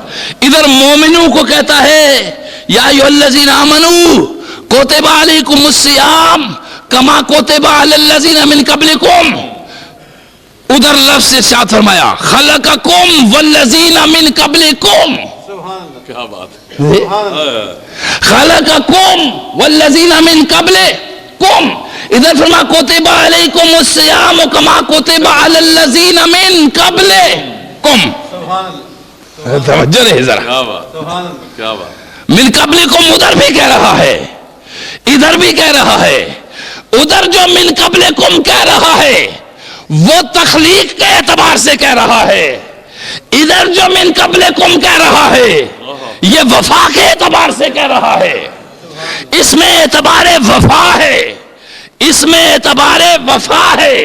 ادھر مومنوں کو کہتا ہے یا ایھا الذین آمنوا کتب علیکم الصیام کما کتب علی الذین من قبلکم. ادھر لفظ ارشاد فرمایا خلقکم والذین من قبلکم. کیا بات ہے، خلقکم والذین من قبلکم. ادھر فرما کتب علیکم الصیام کما کتب علی الذین من قبلکم. توجہ رہے ذرا، کیا بات. من قبلکم ادھر بھی کہہ رہا ہے، ادھر بھی کہہ رہا ہے. ادھر جو من قبلکم کہہ رہا ہے وہ تخلیق کے اعتبار سے کہہ رہا ہے، ادھر جو من قبلکم کہہ رہا ہے یہ وفا کے اعتبار سے کہہ رہا ہے. اس میں اعتبار وفا ہے، اس میں اعتبار وفا ہے.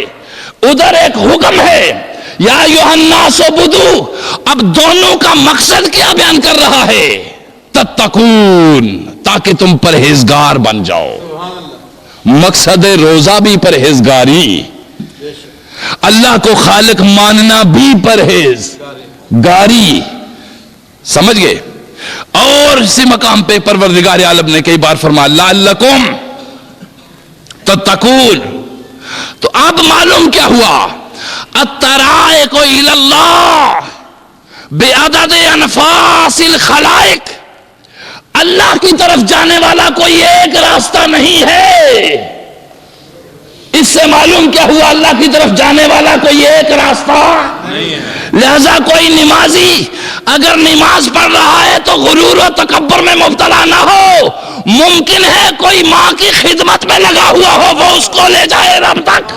ادھر ایک حکم ہے یا ایھا الناس اعبدوا. اب دونوں کا مقصد کیا بیان کر رہا ہے؟ تتقون، تاکہ تم پرہیزگار بن جاؤ. مقصد روزہ بھی پرہیزگاری، اللہ کو خالق ماننا بھی پرہیزگاری. سمجھ گئے؟ اور اسی مقام پہ پروردگار عالم نے کئی بار فرمایا لعلکم تتقون. تو اب معلوم کیا ہوا؟ الطرائق الی اللہ بعدد انفاس الخلائق. اللہ کی طرف جانے والا کوئی ایک راستہ نہیں ہے. اس سے معلوم کیا ہوا؟ اللہ کی طرف جانے والا کوئی ایک راستہ نہیں ہے. لہذا کوئی نمازی اگر نماز پڑھ رہا ہے تو غرور و تکبر میں مبتلا نہ ہو. ممکن ہے کوئی ماں کی خدمت میں لگا ہوا ہو، وہ اس کو لے جائے رب تک.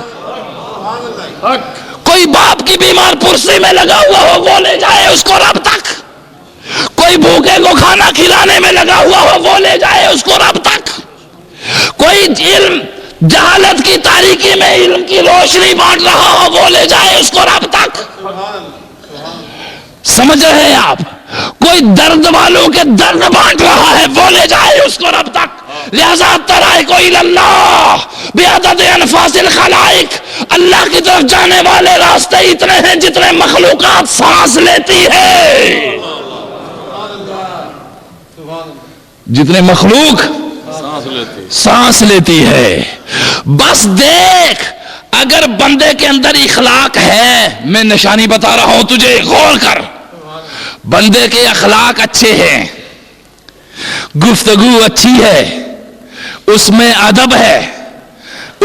کوئی باپ کی بیمار پرسی میں لگا ہوا ہو، وہ لے جائے اس کو رب تک. کوئی بھوکے کو کھانا کھلانے میں لگا ہوا ہو وہ لے جائے اس کو رب تک. کوئی علم جہالت کی تاریکی میں علم کی روشنی بانٹ رہا ہو وہ لے جائے اس کو رب تک. سمجھ رہے ہیں آپ؟ کوئی درد والوں کے درد بانٹ رہا ہے وہ لے جائے اس کو رب تک. لہذا طرائق الی اللہ بعدد انفاس الخلائق، اللہ کی طرف جانے والے راستے اتنے ہیں جتنے مخلوقات سانس لیتی ہے. جتنے مخلوق سانس لیتی ہے. بس دیکھ، اگر بندے کے اندر اخلاق ہے، میں نشانی بتا رہا ہوں تجھے، غور کر. بندے کے اخلاق اچھے ہیں، گفتگو اچھی ہے، اس میں ادب ہے،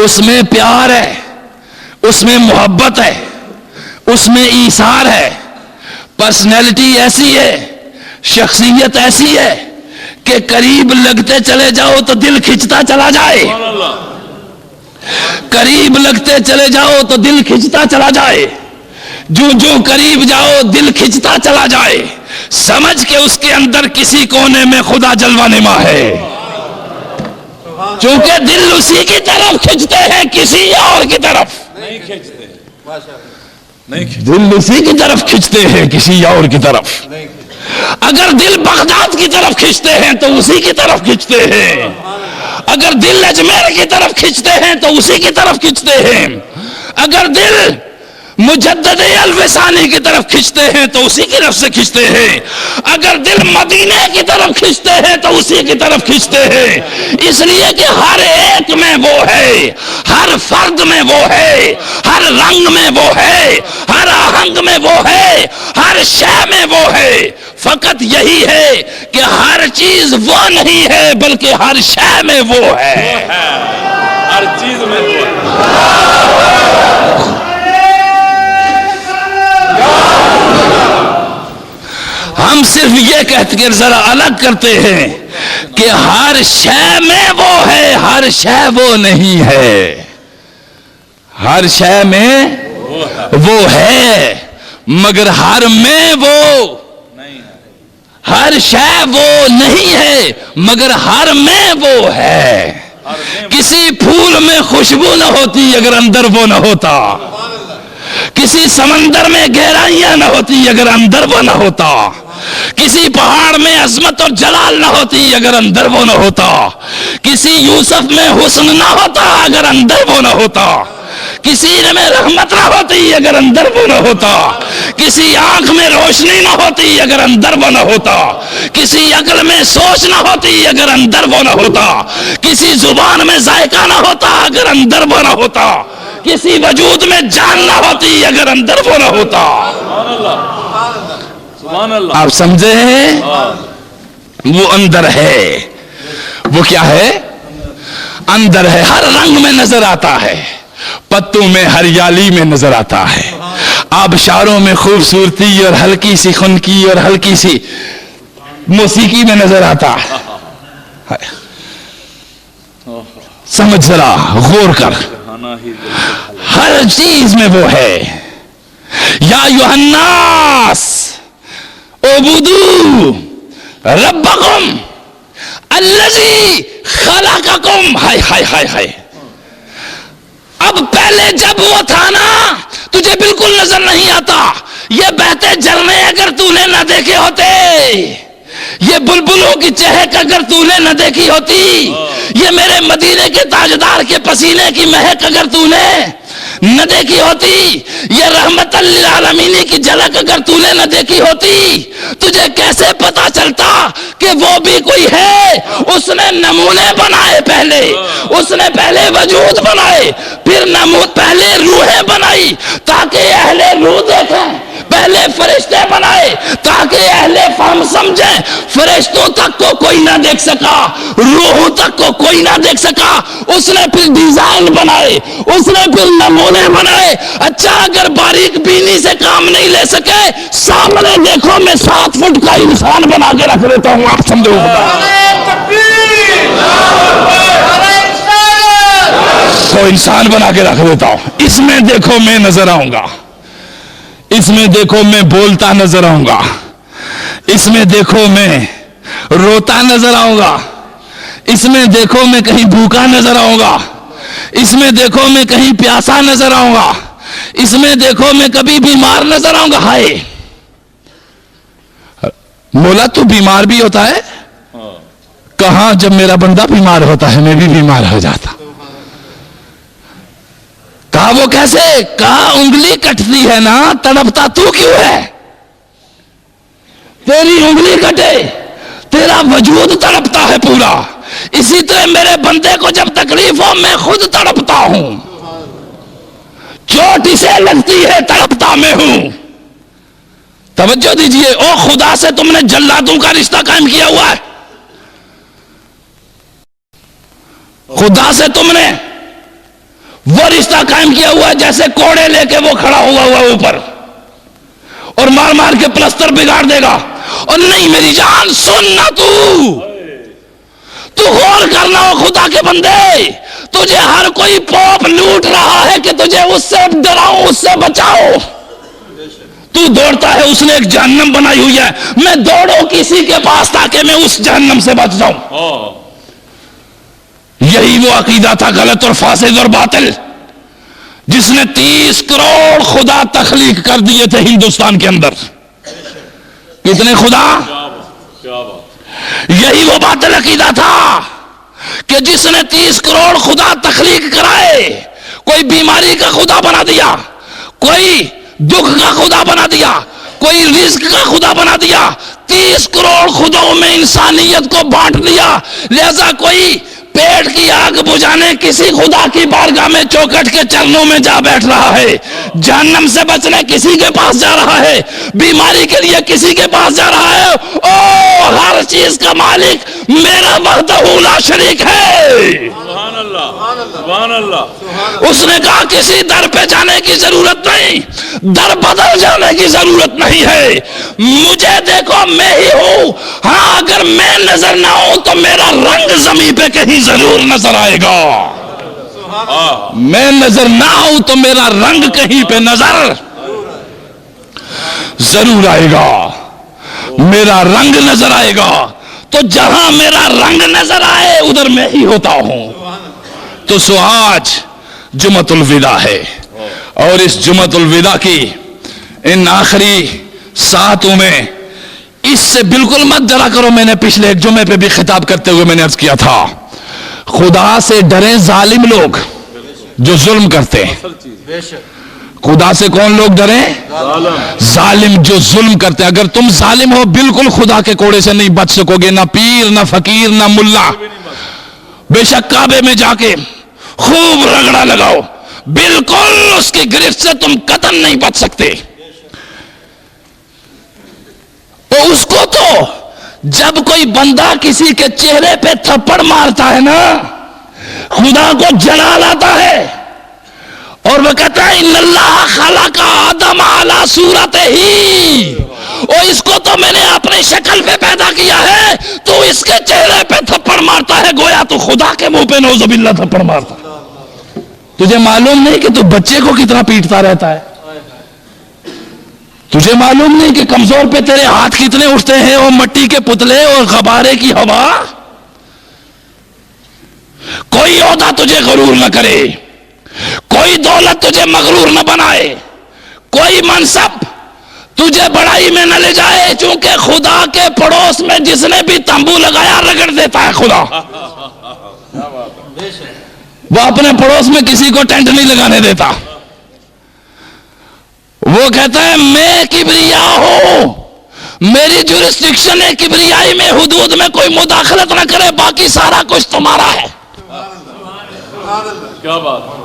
اس میں پیار ہے، اس میں محبت ہے، اس میں ایثار ہے، پرسنالٹی ایسی ہے، شخصیت ایسی ہے کہ قریب لگتے چلے جاؤ تو دل کھنچتا چلا جائے. قریب لگتے چلے جاؤ تو دل کھنچتا چلا جائے. جو قریب جاؤ دل کھنچتا چلا جائے. سمجھ کے اس کے اندر کسی کونے میں خدا جلوہ نما ہے. چونکہ دل اسی کی طرف کھنچتے ہیں، کسی اور کی طرف نہیں کھنچتے. دل اسی کی طرف کھنچتے ہیں، کسی اور کی طرف. اگر دل بغداد کی طرف کھنچتے ہیں تو اسی کی طرف کھنچتے ہیں. اگر دل اجمیر کی طرف کھنچتے ہیں تو اسی کی طرف کھنچتے ہیں. اگر دل مجدد الوثانی کی طرف کھنچتے ہیں تو اسی کی طرف سے کھنچتے ہیں. اگر دل مدینے کی طرف کھنچتے ہیں تو اسی کی طرف کھنچتے ہیں. اس لیے کہ ہر ایک میں وہ ہے، ہر فرد میں وہ ہے، ہر رنگ میں وہ ہے، ہر آہنگ میں وہ ہے، ہر شے میں وہ ہے. فقط یہی ہے کہ ہر چیز وہ نہیں ہے بلکہ ہر شے میں وہ ہے. ہر چیز میں وہ ہے. ہم صرف یہ کہتے کہ ذرا الگ کرتے ہیں کہ ہر شے میں وہ ہے، ہر شے وہ نہیں ہے. ہر شے میں وہ ہے مگر ہر میں وہ، ہر شے وہ نہیں ہے مگر ہر میں وہ ہے. کسی پھول میں خوشبو نہ ہوتی اگر اندر وہ نہ ہوتا. کسی سمندر میں گہرائیاں نہ ہوتی اگر اندر وہ نہ ہوتا. کسی پہاڑ میں عظمت اور جلال نہ ہوتی اگر اندر وہ نہ ہوتا. کسی یوسف میں حسن نہ ہوتا اگر اندر وہ نہ ہوتا. کسی میں رحمت نہ ہوتی اگر اندر وہ نہ ہوتا. کسی آنکھ میں روشنی نہ ہوتی اگر اندر وہ نہ ہوتا. کسی عقل میں سوچ نہ ہوتی اگر اندر وہ نہ ہوتا. کسی زبان میں ذائقہ نہ ہوتا اگر اندر وہ نہ ہوتا. کسی وجود میں جان نہ ہوتی اگر اندر وہ نہ ہوتا. آپ سمجھے ہیں؟ وہ اندر ہے. وہ کیا ہے؟ اندر ہے. ہر رنگ میں نظر آتا ہے، پتوں میں ہریالی میں نظر آتا ہے، آبشاروں میں خوبصورتی اور ہلکی سی خنکی اور ہلکی سی موسیقی میں نظر آتا ہے. سمجھ ذرا، غور کر. ہر چیز میں وہ ہے. یا ایھا الناس اعبدوا ربکم الذی خلقکم. ہائے ہائے ہائے ہائے. اب پہلے جب وہ تھا نا تجھے بالکل نظر نہیں آتا. یہ بہتے جھرنے اگر تو نے نہ دیکھے ہوتے، یہ بلبلوں کی چہک اگر تو نے نہ دیکھی ہوتی، یہ میرے مدینے کے تاجدار کے پسینے کی مہک اگر تو نے نہ دیکھی ہوتی، یہ رحمت للعالمین کی جھلک اگر تو نے نہ دیکھی ہوتی، تجھے کیسے پتا چلتا کہ وہ بھی کوئی ہے؟ اس نے نمونے بنائے، پہلے اس نے پہلے وجود بنائے، پھر پہلے روحیں بنائی تاکہ اہل روح دیکھیں، پہلے فرشتے بنائے تاکہ اہل فہم سمجھیں. فرشتوں تک کو کوئی نہ دیکھ سکا، روحوں تک کو کوئی نہ دیکھ سکا. اس نے پھر ڈیزائن بنائے، اس نے پھر نمونے بنائے. اچھا اگر باریک بینی سے کام نہیں لے سکے، سامنے دیکھو میں 7 فٹ کا انسان بنا کے رکھ دیتا ہوں. آپ سمجھو تو انسان بنا کے رکھ دیتا ہوں. اس میں دیکھو میں نظر آؤں گا، اس میں دیکھو میں بولتا نظر آؤں گا، اس میں دیکھو میں روتا نظر آؤں گا، اس میں دیکھو میں کہیں بھوکا نظر آؤں گا، اس میں دیکھو میں کہیں پیاسا نظر آؤں گا، اس میں دیکھو میں کبھی بیمار نظر آؤں گا۔ ہائے مولا تو بیمار بھی ہوتا ہے؟ کہاں، جب میرا بندہ بیمار ہوتا ہے میں بھی بیمار ہو جاتا۔ کہا وہ کیسے؟ کہا انگلی کٹتی ہے نا، تڑپتا تو کیوں ہے؟ تیری انگلی کٹے تیرا وجود تڑپتا ہے پورا، اسی طرح میرے بندے کو جب تکلیف ہو میں خود تڑپتا ہوں، چوٹ اسے لگتی ہے تڑپتا میں ہوں۔ توجہ دیجئے، او خدا سے تم نے جلادوں کا رشتہ قائم کیا ہوا ہے، خدا سے تم نے وہ رشتہ قائم کیا ہوا ہے جیسے کوڑے لے کے وہ کھڑا ہوا ہوا اوپر اور مار مار کے پلستر بگاڑ دے گا۔ اور نہیں میری جان سننا، تو غور کرنا ہو خدا کے بندے، تجھے ہر کوئی پوپ لوٹ رہا ہے کہ تجھے اس سے ڈراؤ، اس سے بچاؤ، تو دوڑتا ہے اس نے ایک جہنم بنائی ہوئی ہے، میں دوڑوں کسی کے پاس تاکہ میں اس جہنم سے بچ جاؤں۔ یہی وہ عقیدہ تھا غلط اور فاسد اور باطل جس نے 30 کروڑ خدا تخلیق کر دیے تھے ہندوستان کے اندر۔ کتنے خدا؟ یہی وہ باطل عقیدہ تھا کہ جس نے 30 کروڑ خدا تخلیق کرائے، کوئی بیماری کا خدا بنا دیا، کوئی دکھ کا خدا بنا دیا، کوئی رزق کا خدا بنا دیا، 30 کروڑ خداؤں میں انسانیت کو بانٹ دیا، لہذا کوئی پیٹ کی آگ بجھانے کسی خدا کی بارگاہ میں چوکٹ کے چرنوں میں جا بیٹھ رہا ہے، جہنم سے بچنے کسی کے پاس جا رہا ہے، بیماری کے لیے کسی کے پاس جا رہا ہے۔ او ہر چیز کا مالک میرا وحدہ لا شریک ہے۔ سبحان اللہ، سبحان اللہ۔ اس نے کہا کسی در پہ جانے کی ضرورت نہیں، در بدل جانے کی ضرورت نہیں ہے، مجھے دیکھو میں ہی ہوں، ہاں اگر میں نظر نہ ہوں تو میرا رنگ زمین پہ کہیں ضرور نظر آئے گا، میں نظر نہ ہوں تو میرا رنگ کہیں پہ نظر ضرور آئے گا، میرا رنگ نظر آئے گا، تو جہاں میرا رنگ نظر آئے ادھر میں ہی ہوتا ہوں۔ تو سو آج جمعۃ الوداع ہے، اور اس جمعۃ الوداع کی ان آخری ساعتوں میں اس سے بالکل مت ڈرا کرو۔ میں نے پچھلے ایک جمعے پہ بھی خطاب کرتے ہوئے میں نے عرض کیا تھا، خدا سے ڈریں ظالم لوگ جو ظلم کرتے ہیں۔ خدا سے کون لوگ ڈریں؟ ظالم جو ظلم کرتے ہیں۔ اگر تم ظالم ہو بالکل خدا کے کوڑے سے نہیں بچ سکو گے، نہ پیر نہ فقیر نہ ملا۔ بے شک کعبے میں جا کے خوب رگڑا لگاؤ، بالکل اس کی گرفت سے تم قطعاً نہیں بچ سکتے۔ اور اس کو تو جب کوئی بندہ کسی کے چہرے پہ تھپڑ مارتا ہے نا، خدا کو جلال آتا ہے اور وہ کہتا ہے ان اللہ خلق آدم علی صورتہ ہی، اور اس کو تو میں نے اپنی شکل پہ پیدا کیا ہے، تو اس کے چہرے پہ تھپڑ مارتا ہے گویا تو خدا کے منہ پہ نعوذ باللہ تھپڑ مارتا ہے۔ تجھے معلوم نہیں کہ تو بچے کو کتنا پیٹتا رہتا ہے؟ تجھے معلوم نہیں کہ کمزور پہ تیرے ہاتھ کتنے اٹھتے ہیں، اور مٹی کے پتلے اور غبارے کی ہوا؟ کوئی عہدہ تجھے غرور نہ کرے، کوئی دولت تجھے مغرور نہ بنائے، کوئی منصب تجھے بڑائی میں نہ لے جائے، چونکہ خدا کے پڑوس میں جس نے بھی تمبو لگایا رگڑ دیتا ہے خدا۔ وہ اپنے پڑوس میں کسی کو ٹینٹ نہیں لگانے دیتا، وہ کہتا ہے میں کبریا ہوں، میری جورسڈکشن ہے کبریائی میں، حدود میں کوئی مداخلت نہ کرے، باقی سارا کچھ تمہارا ہے،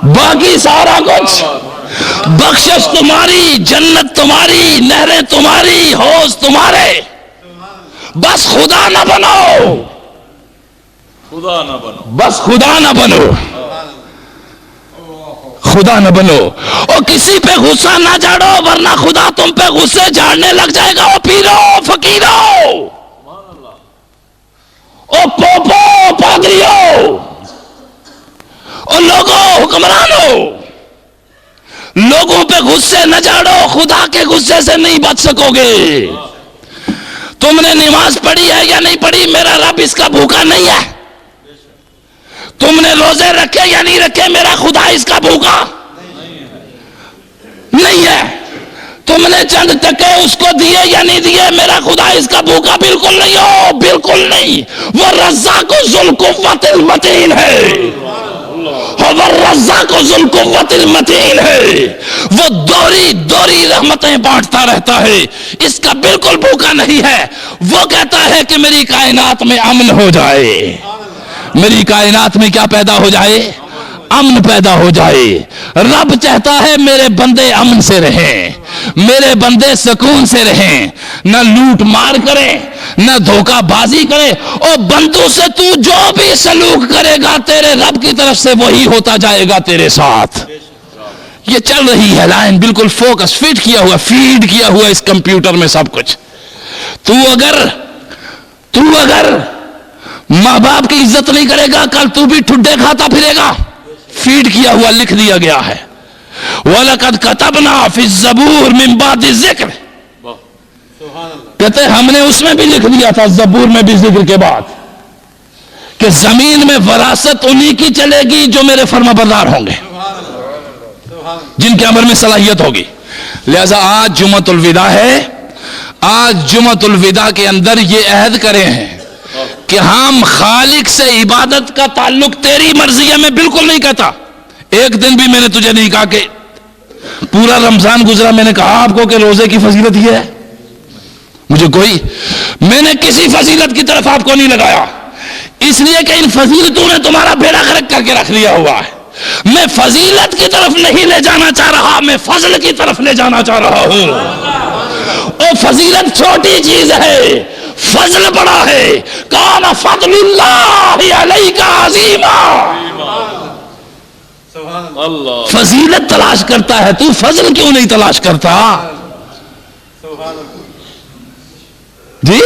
باقی سارا کچھ، بخشش تمہاری، جنت تمہاری، نہریں تمہاری، حوض تمہارے، بس خدا نہ بنو، خدا نہ بنو، بس خدا نہ بنو، خدا نہ بنو، اور کسی پہ غصہ نہ جھاڑو ورنہ خدا تم پہ غصے جھاڑنے لگ جائے گا۔ او پیرو، فقیرو، او پوپو، پادریو، اور لوگوں، حکمرانوں، لوگوں پہ غصے نہ جھاڑو، خدا کے غصے سے نہیں بچ سکو گے۔ تو تم نے نماز پڑھی ہے یا نہیں پڑھی، میرا رب اس کا بھوکا نہیں ہے. تم نے روزے رکھے یا نہیں رکھے، میرا خدا اس کا بھوکا نہیں ہے. تم نے چند ٹکے اس کو دیے یا نہیں دیے، میرا خدا اس کا بھوکا بالکل نہیں ہو، بالکل نہیں. وہ رزاق ذو القوت المتین ہے، وہ رزاق ذو القوت المتین ہے. وہ دوری دوری رحمتیں بانٹتا رہتا ہے، اس کا بالکل بھوکا نہیں ہے. وہ کہتا ہے کہ میری کائنات میں امن ہو جائے، میری کائنات میں کیا پیدا ہو جائے، امن پیدا ہو جائے. رب چاہتا ہے میرے بندے امن سے رہیں، میرے بندے سکون سے رہیں، نہ لوٹ مار کریں، نہ دھوکہ بازی کرے. اور بندوں سے تو جو بھی سلوک کرے گا تیرے رب کی طرف سے وہی ہوتا جائے گا تیرے ساتھ. یہ چل رہی ہے لائن بالکل فوکس فٹ کیا ہوا، فیڈ کیا ہوا اس کمپیوٹر میں سب کچھ. تو اگر ماں باپ کی عزت نہیں کرے گا، کل تو بھی ٹھڈے کھاتا پھرے گا. فیڈ کیا ہوا لکھ دیا گیا ہے. وَلَقَدْ كَتَبْنَا فِي الزَّبُورِ مِن بَعْدِ الذِّكْرِ، کہتے ہم نے اس میں بھی لکھ دیا تھا، زبور میں بھی ذکر کے بعد، کہ زمین میں وراثت انہی کی چلے گی جو میرے فرما بردار ہوں گے، جن کے عمر میں صلاحیت ہوگی. لہذا آج جمعۃ الوداع ہے. آج جمعۃ الوداع کے اندر یہ عہد کرے ہیں کہ ہم خالق سے عبادت کا تعلق تیری مرضی ہے. میں بالکل نہیں کہتا، ایک دن بھی میں نے تجھے نہیں کہا کہ پورا رمضان گزرا میں نے کہا آپ کو کہ روزے کی فضیلت یہ ہے. مجھے میں نے کسی فضیلت کی طرف آپ کو نہیں لگایا، اس لیے کہ ان فضیلتوں نے تمہارا بیڑا غرق کر کے رکھ لیا ہوا ہے. میں فضیلت کی طرف نہیں لے جانا چاہ رہا، میں فضل کی طرف لے جانا چاہ رہا ہوں. اور فضیلت چھوٹی چیز ہے، فضل بڑا ہے. کان فضل اللہ علیک عظیما. فضیلت تلاش کرتا ہے تو فضل کیوں نہیں تلاش کرتا؟ جی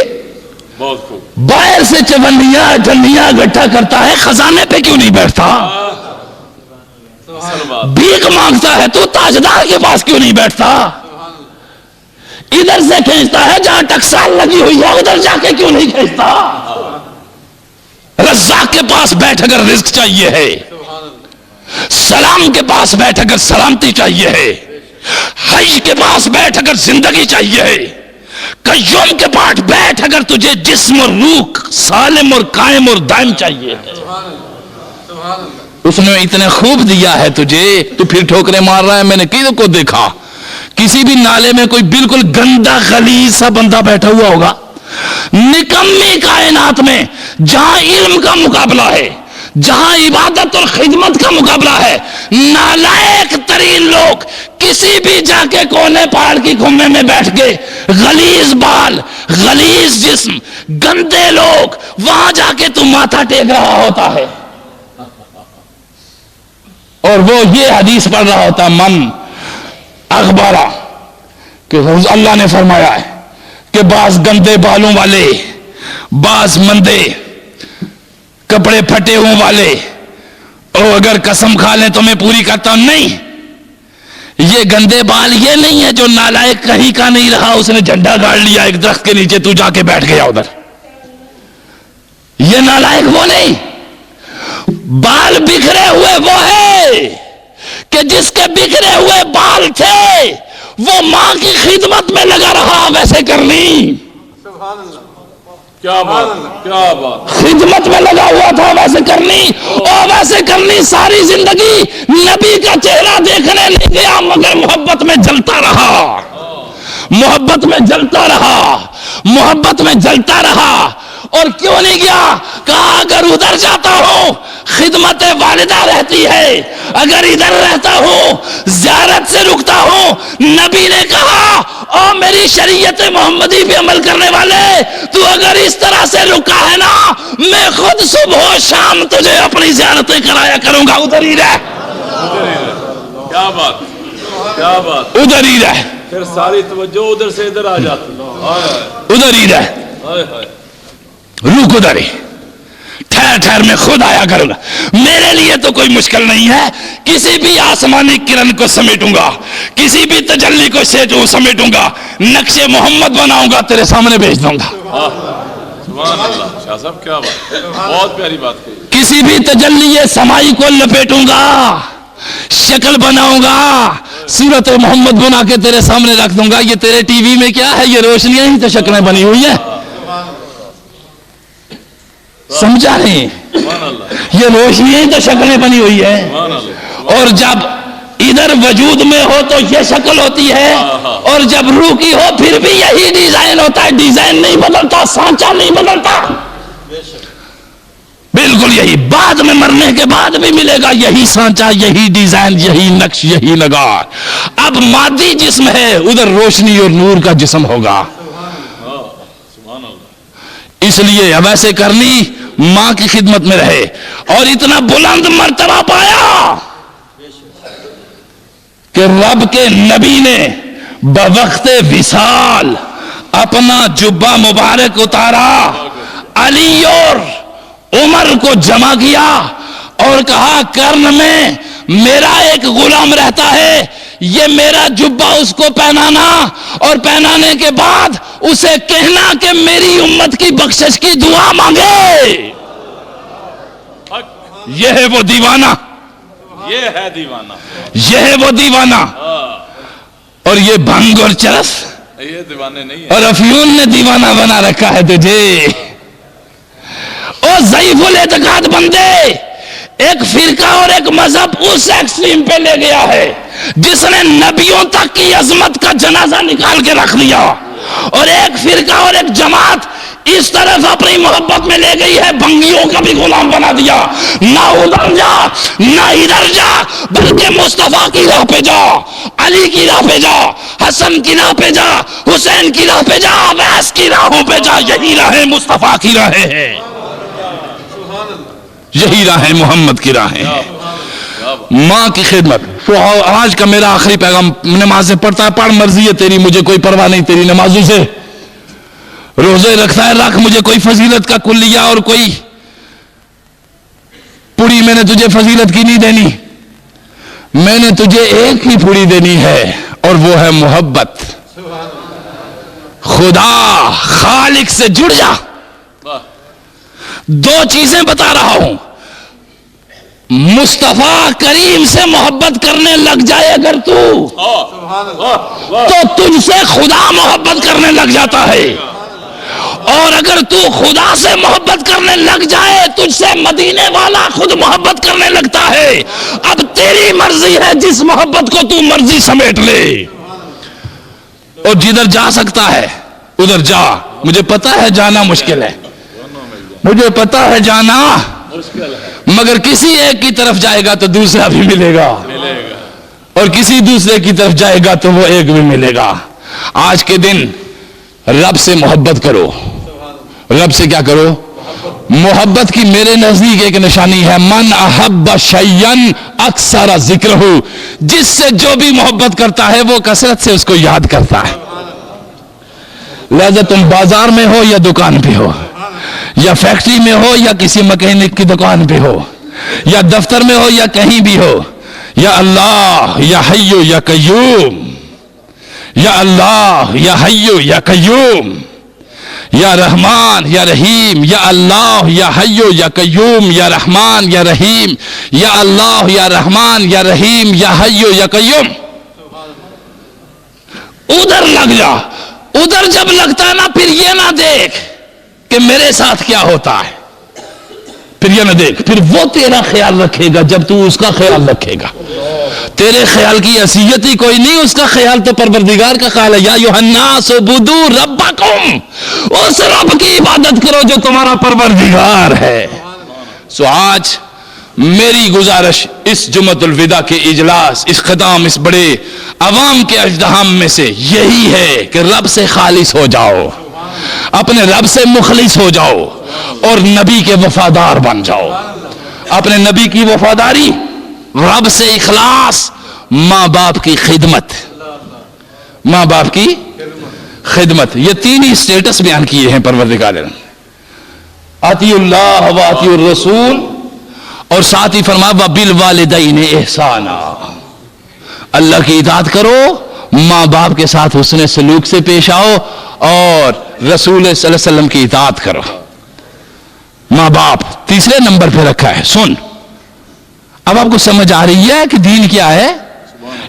بہت خوب. باہر سے چونیاں جنیاں اکٹھا کرتا ہے، خزانے پہ کیوں نہیں بیٹھتا؟ بھیک مانگتا ہے تو تاجدار کے پاس کیوں نہیں بیٹھتا؟ ادھر سے کھینچتا ہے جہاں ٹکسال لگی ہوئی ہے، ادھر جا کے کیوں نہیں کھینچتا؟ رزاق کے پاس بیٹھ اگر رزق چاہیے ہے، سلام کے پاس بیٹھ اگر سلامتی چاہیے ہے، حج کے پاس بیٹھ اگر زندگی چاہیے ہے، قیوم کے پاس بیٹھ اگر تجھے جسم اور روح سالم اور قائم اور دائم چاہیے ہے. اس نے اتنے خوب دیا ہے تجھے، تو پھر ٹھوکریں مار رہا ہے. میں نے کسی کو دیکھا کسی بھی نالے میں کوئی بالکل گندا غلیظ سا بندہ بیٹھا ہوا ہوگا، نکمی کائنات میں جہاں علم کا مقابلہ ہے، جہاں عبادت اور خدمت کا مقابلہ ہے، نالائق ترین لوگ کسی بھی جا کے کونے پہاڑ کی گھومنے میں بیٹھ گئے، غلیظ بال، غلیظ جسم، گندے لوگ، وہاں جا کے تو ماتھا ٹیک رہا ہوتا ہے اور وہ یہ حدیث پڑھ رہا ہوتا من اخبارہ کہ اللہ نے فرمایا ہے کہ بعض گندے بالوں والے، بعض مندے کپڑے پھٹے ہوں والے، اور اگر قسم کھا لیں تو میں پوری کرتا ہوں. نہیں، یہ گندے بال یہ نہیں ہے جو نالائق کہیں کا نہیں رہا، اس نے جھنڈا گاڑ لیا ایک درخت کے نیچے، تو جا کے بیٹھ گیا ادھر. یہ نالائق وہ نہیں. بال بکھرے ہوئے وہ ہے کہ جس کے بکھرے ہوئے بال تھے وہ ماں کی خدمت میں لگا رہا ویسے کرنی. کیا بات، کیا بات. خدمت میں لگا ہوا تھا ویسے کرنی، اور ویسے کرنی ساری زندگی. نبی کا چہرہ دیکھنے نہیں گیا مگر محبت میں جلتا رہا، محبت میں جلتا رہا، محبت میں جلتا رہا. اور کیوں نہیں گیا؟ کہا اگر ادھر جاتا ہوں خدمت والدہ رہتی ہے، اگر ادھر رہتا ہوں زیارت سے رکتا ہوں. نبی نے کہا او میری شریعت محمدی پہ عمل کرنے والے، تو اگر اس طرح سے رکا ہے نا، میں خود صبح و شام تجھے اپنی زیارتیں کرایا کروں گا. ادھر ہی رہ، کیا بات، کیا بات. ادھر ہی رہ، پھر ساری توجہ ادھر سے ادھر آ جاتی. ادھر ہی رہ، رک ادھر ہی، ٹھہر ٹھہر میں خود آیا کروں گا. میرے لیے تو کوئی مشکل نہیں ہے, کسی بھی آسمانی کرن کو سمیٹوں گا, کسی بھی تجلی کو سمیٹوں گا, نقش محمد بناؤں گا, تیرے سامنے بھیج دوں گا. سبحان اللہ. شاہ صاحب کیا بات ہے, بہت پیاری بات کہی. کسی بھی تجلی سمائی کو لپیٹوں گا, شکل بناؤں گا, سیرت محمد بنا کے تیرے سامنے رکھ دوں گا. یہ تیرے ٹی وی میں کیا ہے, یہ روشنیاں ہی تو شکلیں بنی ہوئی ہیں. سمجھا نہیں, سبحان اللہ. یہ روشنیاں ہی تو شکلیں بنی ہوئی ہیں. سبحان اللہ. اور جب ادھر وجود میں ہو تو یہ شکل ہوتی ہے, اور جب روح کی ہو پھر بھی یہی ڈیزائن ہوتا ہے. ڈیزائن نہیں بدلتا, سانچہ نہیں بدلتا, بالکل یہی. بعد میں مرنے کے بعد بھی ملے گا یہی سانچہ, یہی ڈیزائن, یہی نقش, یہی نگار. اب مادی جسم ہے, ادھر روشنی اور نور کا جسم ہوگا. سبحان اللہ. اس لیے اب ایسے کرنی, ماں کی خدمت میں رہے, اور اتنا بلند مرتبہ پایا کہ رب کے نبی نے بوقت وصال اپنا جبہ مبارک اتارا, علی اور عمر کو جمع کیا اور کہا کرن میں میرا ایک غلام رہتا ہے, یہ میرا جبہ اس کو پہنانا, اور پہنانے کے بعد اسے کہنا کہ میری امت کی بخشش کی دعا مانگے. یہ ہے وہ دیوانہ, یہ ہے دیوانہ. یہ ہے وہ دیوانہ. اور یہ بھنگ اور چرس یہ دیوانے نہیں ہے. اور افیون نے دیوانہ بنا رکھا ہے تجھے. اور ضعیف الاعتقاد بندے, ایک فرقہ اور ایک مذہب اس ایکسٹریم پہ لے گیا ہے جس نے نبیوں تک کی عظمت کا جنازہ نکال کے رکھ دیا, اور ایک فرقہ اور ایک جماعت اس طرف اپنی محبت میں لے گئی ہے, بنگیوں کا بھی غلام بنا دیا. نہ ادھر جا نہ ادھر جا, بلکہ مصطفیٰ کی راہ پہ جا, علی کی راہ پہ جا, حسن کی راہ پہ جا, حسین کی راہ پہ جا, ویس کی راہوں پہ جا. یہی راہیں مصطفیٰ کی راہیں ہیں, یہی راہیں محمد کی راہیں ہیں. ماں کی خدمت. تو آج کا میرا آخری پیغام, نمازیں پڑھتا ہے پڑھ, مرضی ہے تیری, مجھے کوئی پرواہ نہیں تیری نمازوں سے. روزے رکھتا ہے رکھ, مجھے کوئی فضیلت کا کلیہ اور کوئی پوری میں نے تجھے فضیلت کی نہیں دینی. میں نے تجھے ایک ہی پوری دینی ہے, اور وہ ہے محبت. خدا خالق سے جڑ جا. دو چیزیں بتا رہا ہوں, مصطفیٰ کریم سے محبت کرنے لگ جائے اگر تو تجھ سے خدا محبت کرنے لگ جاتا ہے, اور اگر تو خدا سے محبت کرنے لگ جائے تجھ سے مدینے والا خود محبت کرنے لگتا ہے. اب تیری مرضی ہے, جس محبت کو تو مرضی سمیٹ لے, اور جدھر جا سکتا ہے ادھر جا. مجھے پتا ہے جانا مشکل ہے, مجھے پتا ہے جانا مشکل ہے, مگر کسی ایک کی طرف جائے گا تو دوسرا بھی ملے گا, اور کسی دوسرے کی طرف جائے گا تو وہ ایک بھی ملے گا. آج کے دن رب سے محبت کرو. رب سے کیا کرو؟ محبت کی میرے نزدیک ایک نشانی ہے, من احب شیئن اکثر ذکرہ, جس سے جو بھی محبت کرتا ہے وہ کثرت سے اس کو یاد کرتا ہے. لہذا تم بازار میں ہو یا دکان پہ ہو, یا فیکٹری میں ہو یا کسی مکینک کی دکان پہ ہو, یا دفتر میں ہو یا کہیں بھی ہو, یا اللہ یا حیو یا قیوم, یا اللہ یا حیو یا قیوم, یا رحمان یا رحیم, یا اللہ یا حیو یا قیوم, یا رحمان یا رحیم, یا اللہ یا رحمان یا رحیم, یا حیو یا قیوم. ادھر لگ جا. ادھر جب لگتا ہے نا, پھر یہ نہ دیکھ کہ میرے ساتھ کیا ہوتا ہے, پھر یہ نہ دیکھ, پھر وہ تیرا خیال رکھے گا جب تو اس کا خیال رکھے گا. تیرے خیال کی حیثیت ہی کوئی نہیں, اس کا خیال تو پروردگار کا خیال ہے. یا ایھا الناس اعبدوا ربکم, اس رب کی عبادت کرو جو تمہارا پروردگار ہے. سو آج میری گزارش اس جمعۃ الوداع کے اجلاس, اس ختام, اس بڑے عوام کے اجتماع میں سے یہی ہے کہ رب سے خالص ہو جاؤ, اپنے رب سے مخلص ہو جاؤ, اور نبی کے وفادار بن جاؤ. اپنے نبی کی وفاداری, رب سے اخلاص, ماں باپ کی خدمت. ماں باپ کی خدمت, یہ تین ہی سٹیٹس بیان کیے ہیں پروردگار نے. اطیعوا اللہ و اطیعوا الرسول، اور ساتھ ہی فرمایا وبالوالدین احسانا، اللہ کی اطاعت کرو، ماں باپ کے ساتھ حسن سلوک سے پیش آؤ، اور رسول صلی اللہ علیہ وسلم کی اطاعت کرو۔ ماں باپ تیسرے نمبر پہ رکھا ہے۔ سن، اب آپ کو سمجھ آ رہی ہے کہ دین کیا ہے؟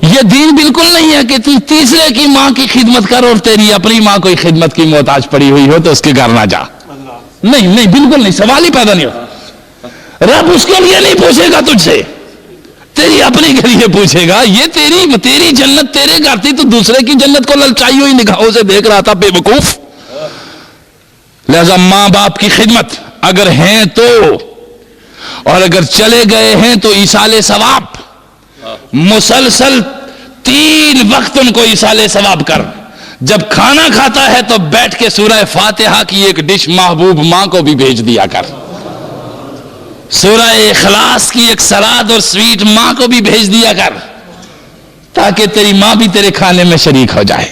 یہ دین بالکل نہیں ہے کہ تو تیسرے کی ماں کی خدمت کر اور تیری اپنی ماں کوئی خدمت کی محتاج پڑی ہوئی ہو تو اس کے گھر نہ جا۔ نہیں نہیں، بالکل نہیں، سوال ہی پیدا نہیں ہوتا۔ رب اس کے لیے نہیں پوچھے گا تجھ سے، تیری اپنی کے لیے پوچھے گا۔ یہ تیری جنت تیرے گھر تھی، تو دوسرے کی جنت کو للچائی ہوئی نگاہوں سے دیکھ رہا تھا، بے وقوف۔ لہذا ماں باپ کی خدمت اگر ہیں تو، اور اگر چلے گئے ہیں تو ایصال ثواب، مسلسل 3 وقت ان کو ایصال ثواب کر۔ جب کھانا کھاتا ہے تو بیٹھ کے سورہ فاتحہ کی ایک ڈش محبوب ماں کو بھی بھیج دیا کر، سورہ اخلاص کی ایک سلاد اور سویٹ ماں کو بھی بھیج دیا کر، تاکہ تیری ماں بھی تیرے کھانے میں شریک ہو جائے۔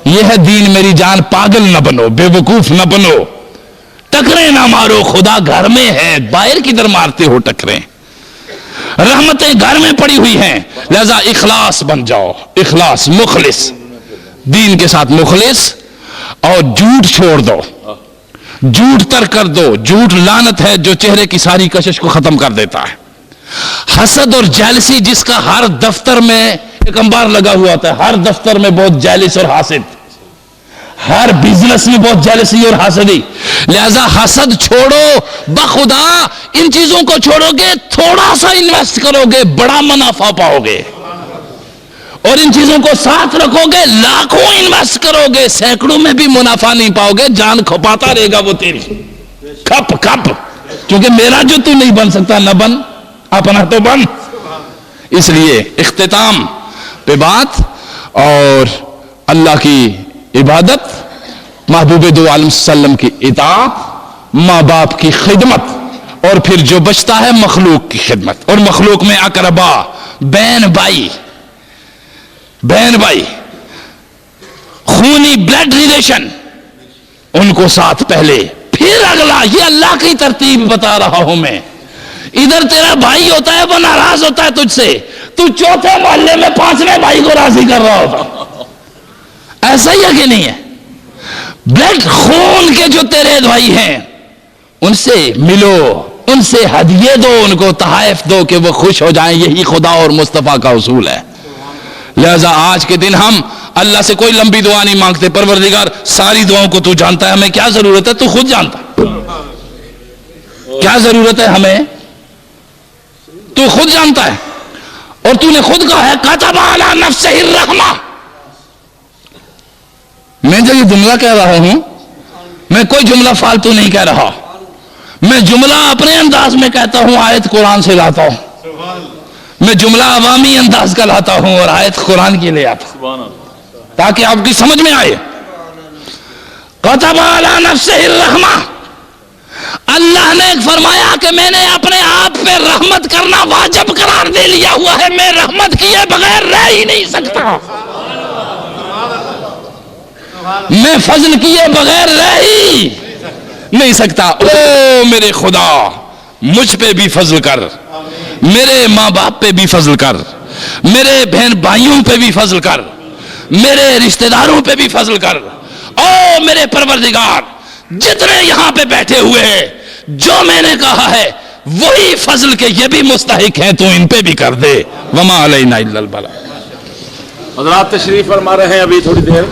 یہ ہے دین میری جان، پاگل نہ بنو، بے وقوف نہ بنو، ٹکریں نہ مارو، خدا گھر میں ہے، باہر کدھر مارتے ہو ٹکریں؟ رحمتیں گھر میں پڑی ہوئی ہیں، لہذا اخلاص بن جاؤ، اخلاص، مخلص، دین کے ساتھ مخلص، اور جھوٹ چھوڑ دو، جھوٹ ترک کر دو۔ جھوٹ لعنت ہے جو چہرے کی ساری کشش کو ختم کر دیتا ہے۔ حسد اور جیلسی، جس کا ہر دفتر میں ایک انبار لگا ہوا ہوتا ہے، ہر دفتر میں بہت جیلس اور حاسد، ہر بزنس میں بہت جیلسی اور حسدی۔ لہذا حسد چھوڑو، بخدا ان چیزوں کو چھوڑو گے، تھوڑا سا انویسٹ کرو گے، بڑا منافع پاؤ گے، اور ان چیزوں کو ساتھ رکھو گے، لاکھوں انویسٹ کرو گے، سینکڑوں میں بھی منافع نہیں پاؤ گے، جان کھپاتا رہے گا وہ تیری، کھپ کھپ، کیونکہ میرا جو تو نہیں بن سکتا، نہ بن، اپنا تو بن۔ اس لیے اختتام پہ بات، اور اللہ کی عبادت، محبوب دو عالم صلی اللہ علیہ وسلم کی اطاعت، ماں باپ کی خدمت، اور پھر جو بچتا ہے مخلوق کی خدمت، اور مخلوق میں اقربا، بہن بھائی، خونی بلڈ ریلیشن، ان کو ساتھ پہلے، پھر اگلا۔ یہ اللہ کی ترتیب بتا رہا ہوں میں۔ ادھر تیرا بھائی ہوتا ہے، وہ ناراض ہوتا ہے تجھ سے، تو چوتھے محلے میں 5ویں بھائی کو راضی کر رہا ہوتا۔ ایسا ہی ہے کہ نہیں ہے؟ بلڈ خون کے جو تیرے بھائی ہیں، ان سے ملو، ان سے ہدیے دو، ان کو تحائف دو کہ وہ خوش ہو جائیں۔ یہی خدا اور مصطفیٰ کا اصول ہے۔ لہذا آج کے دن ہم اللہ سے کوئی لمبی دعا نہیں مانگتے، پروردگار ساری دعاؤں کو تو جانتا ہے، ہمیں کیا ضرورت ہے تو خود جانتا ہے، کیا ضرورت ہے ہمیں تو خود جانتا ہے، اور تو نے خود کہا ہے کتب علی نفسہ الرحمہ۔ میں جو یہ جملہ کہہ رہا ہوں، میں کوئی جملہ فالتو نہیں کہہ رہا، میں جملہ اپنے انداز میں کہتا ہوں، آیت قرآن سے لاتا ہوں، میں جملہ عوامی انداز کا لاتا ہوں اور آیت قرآن کی لے آتا ہوں تاکہ آپ کی سمجھ میں آئے۔ کتب علی نفسہ الرحمہ، اللہ نے فرمایا کہ میں نے اپنے آپ پہ رحمت کرنا واجب قرار دے لیا ہوا ہے، میں رحمت کیے بغیر رہ ہی نہیں سکتا، میں فضل کیے بغیر رہ ہی نہیں سکتا۔ او میرے خدا، مجھ پہ بھی فضل کر، میرے ماں باپ پہ بھی فضل کر، میرے بہن بھائیوں پہ بھی فضل کر، میرے رشتہ داروں پہ بھی فضل کر۔ او میرے پروردگار، جتنے یہاں پہ بیٹھے ہوئے ہیں، جو میں نے کہا ہے وہی فضل کے یہ بھی مستحق ہیں، تو ان پہ بھی کر دے۔ وما علینا الا البلاغ۔ حضرات تشریف فرما رہے ہیں ابھی تھوڑی دیر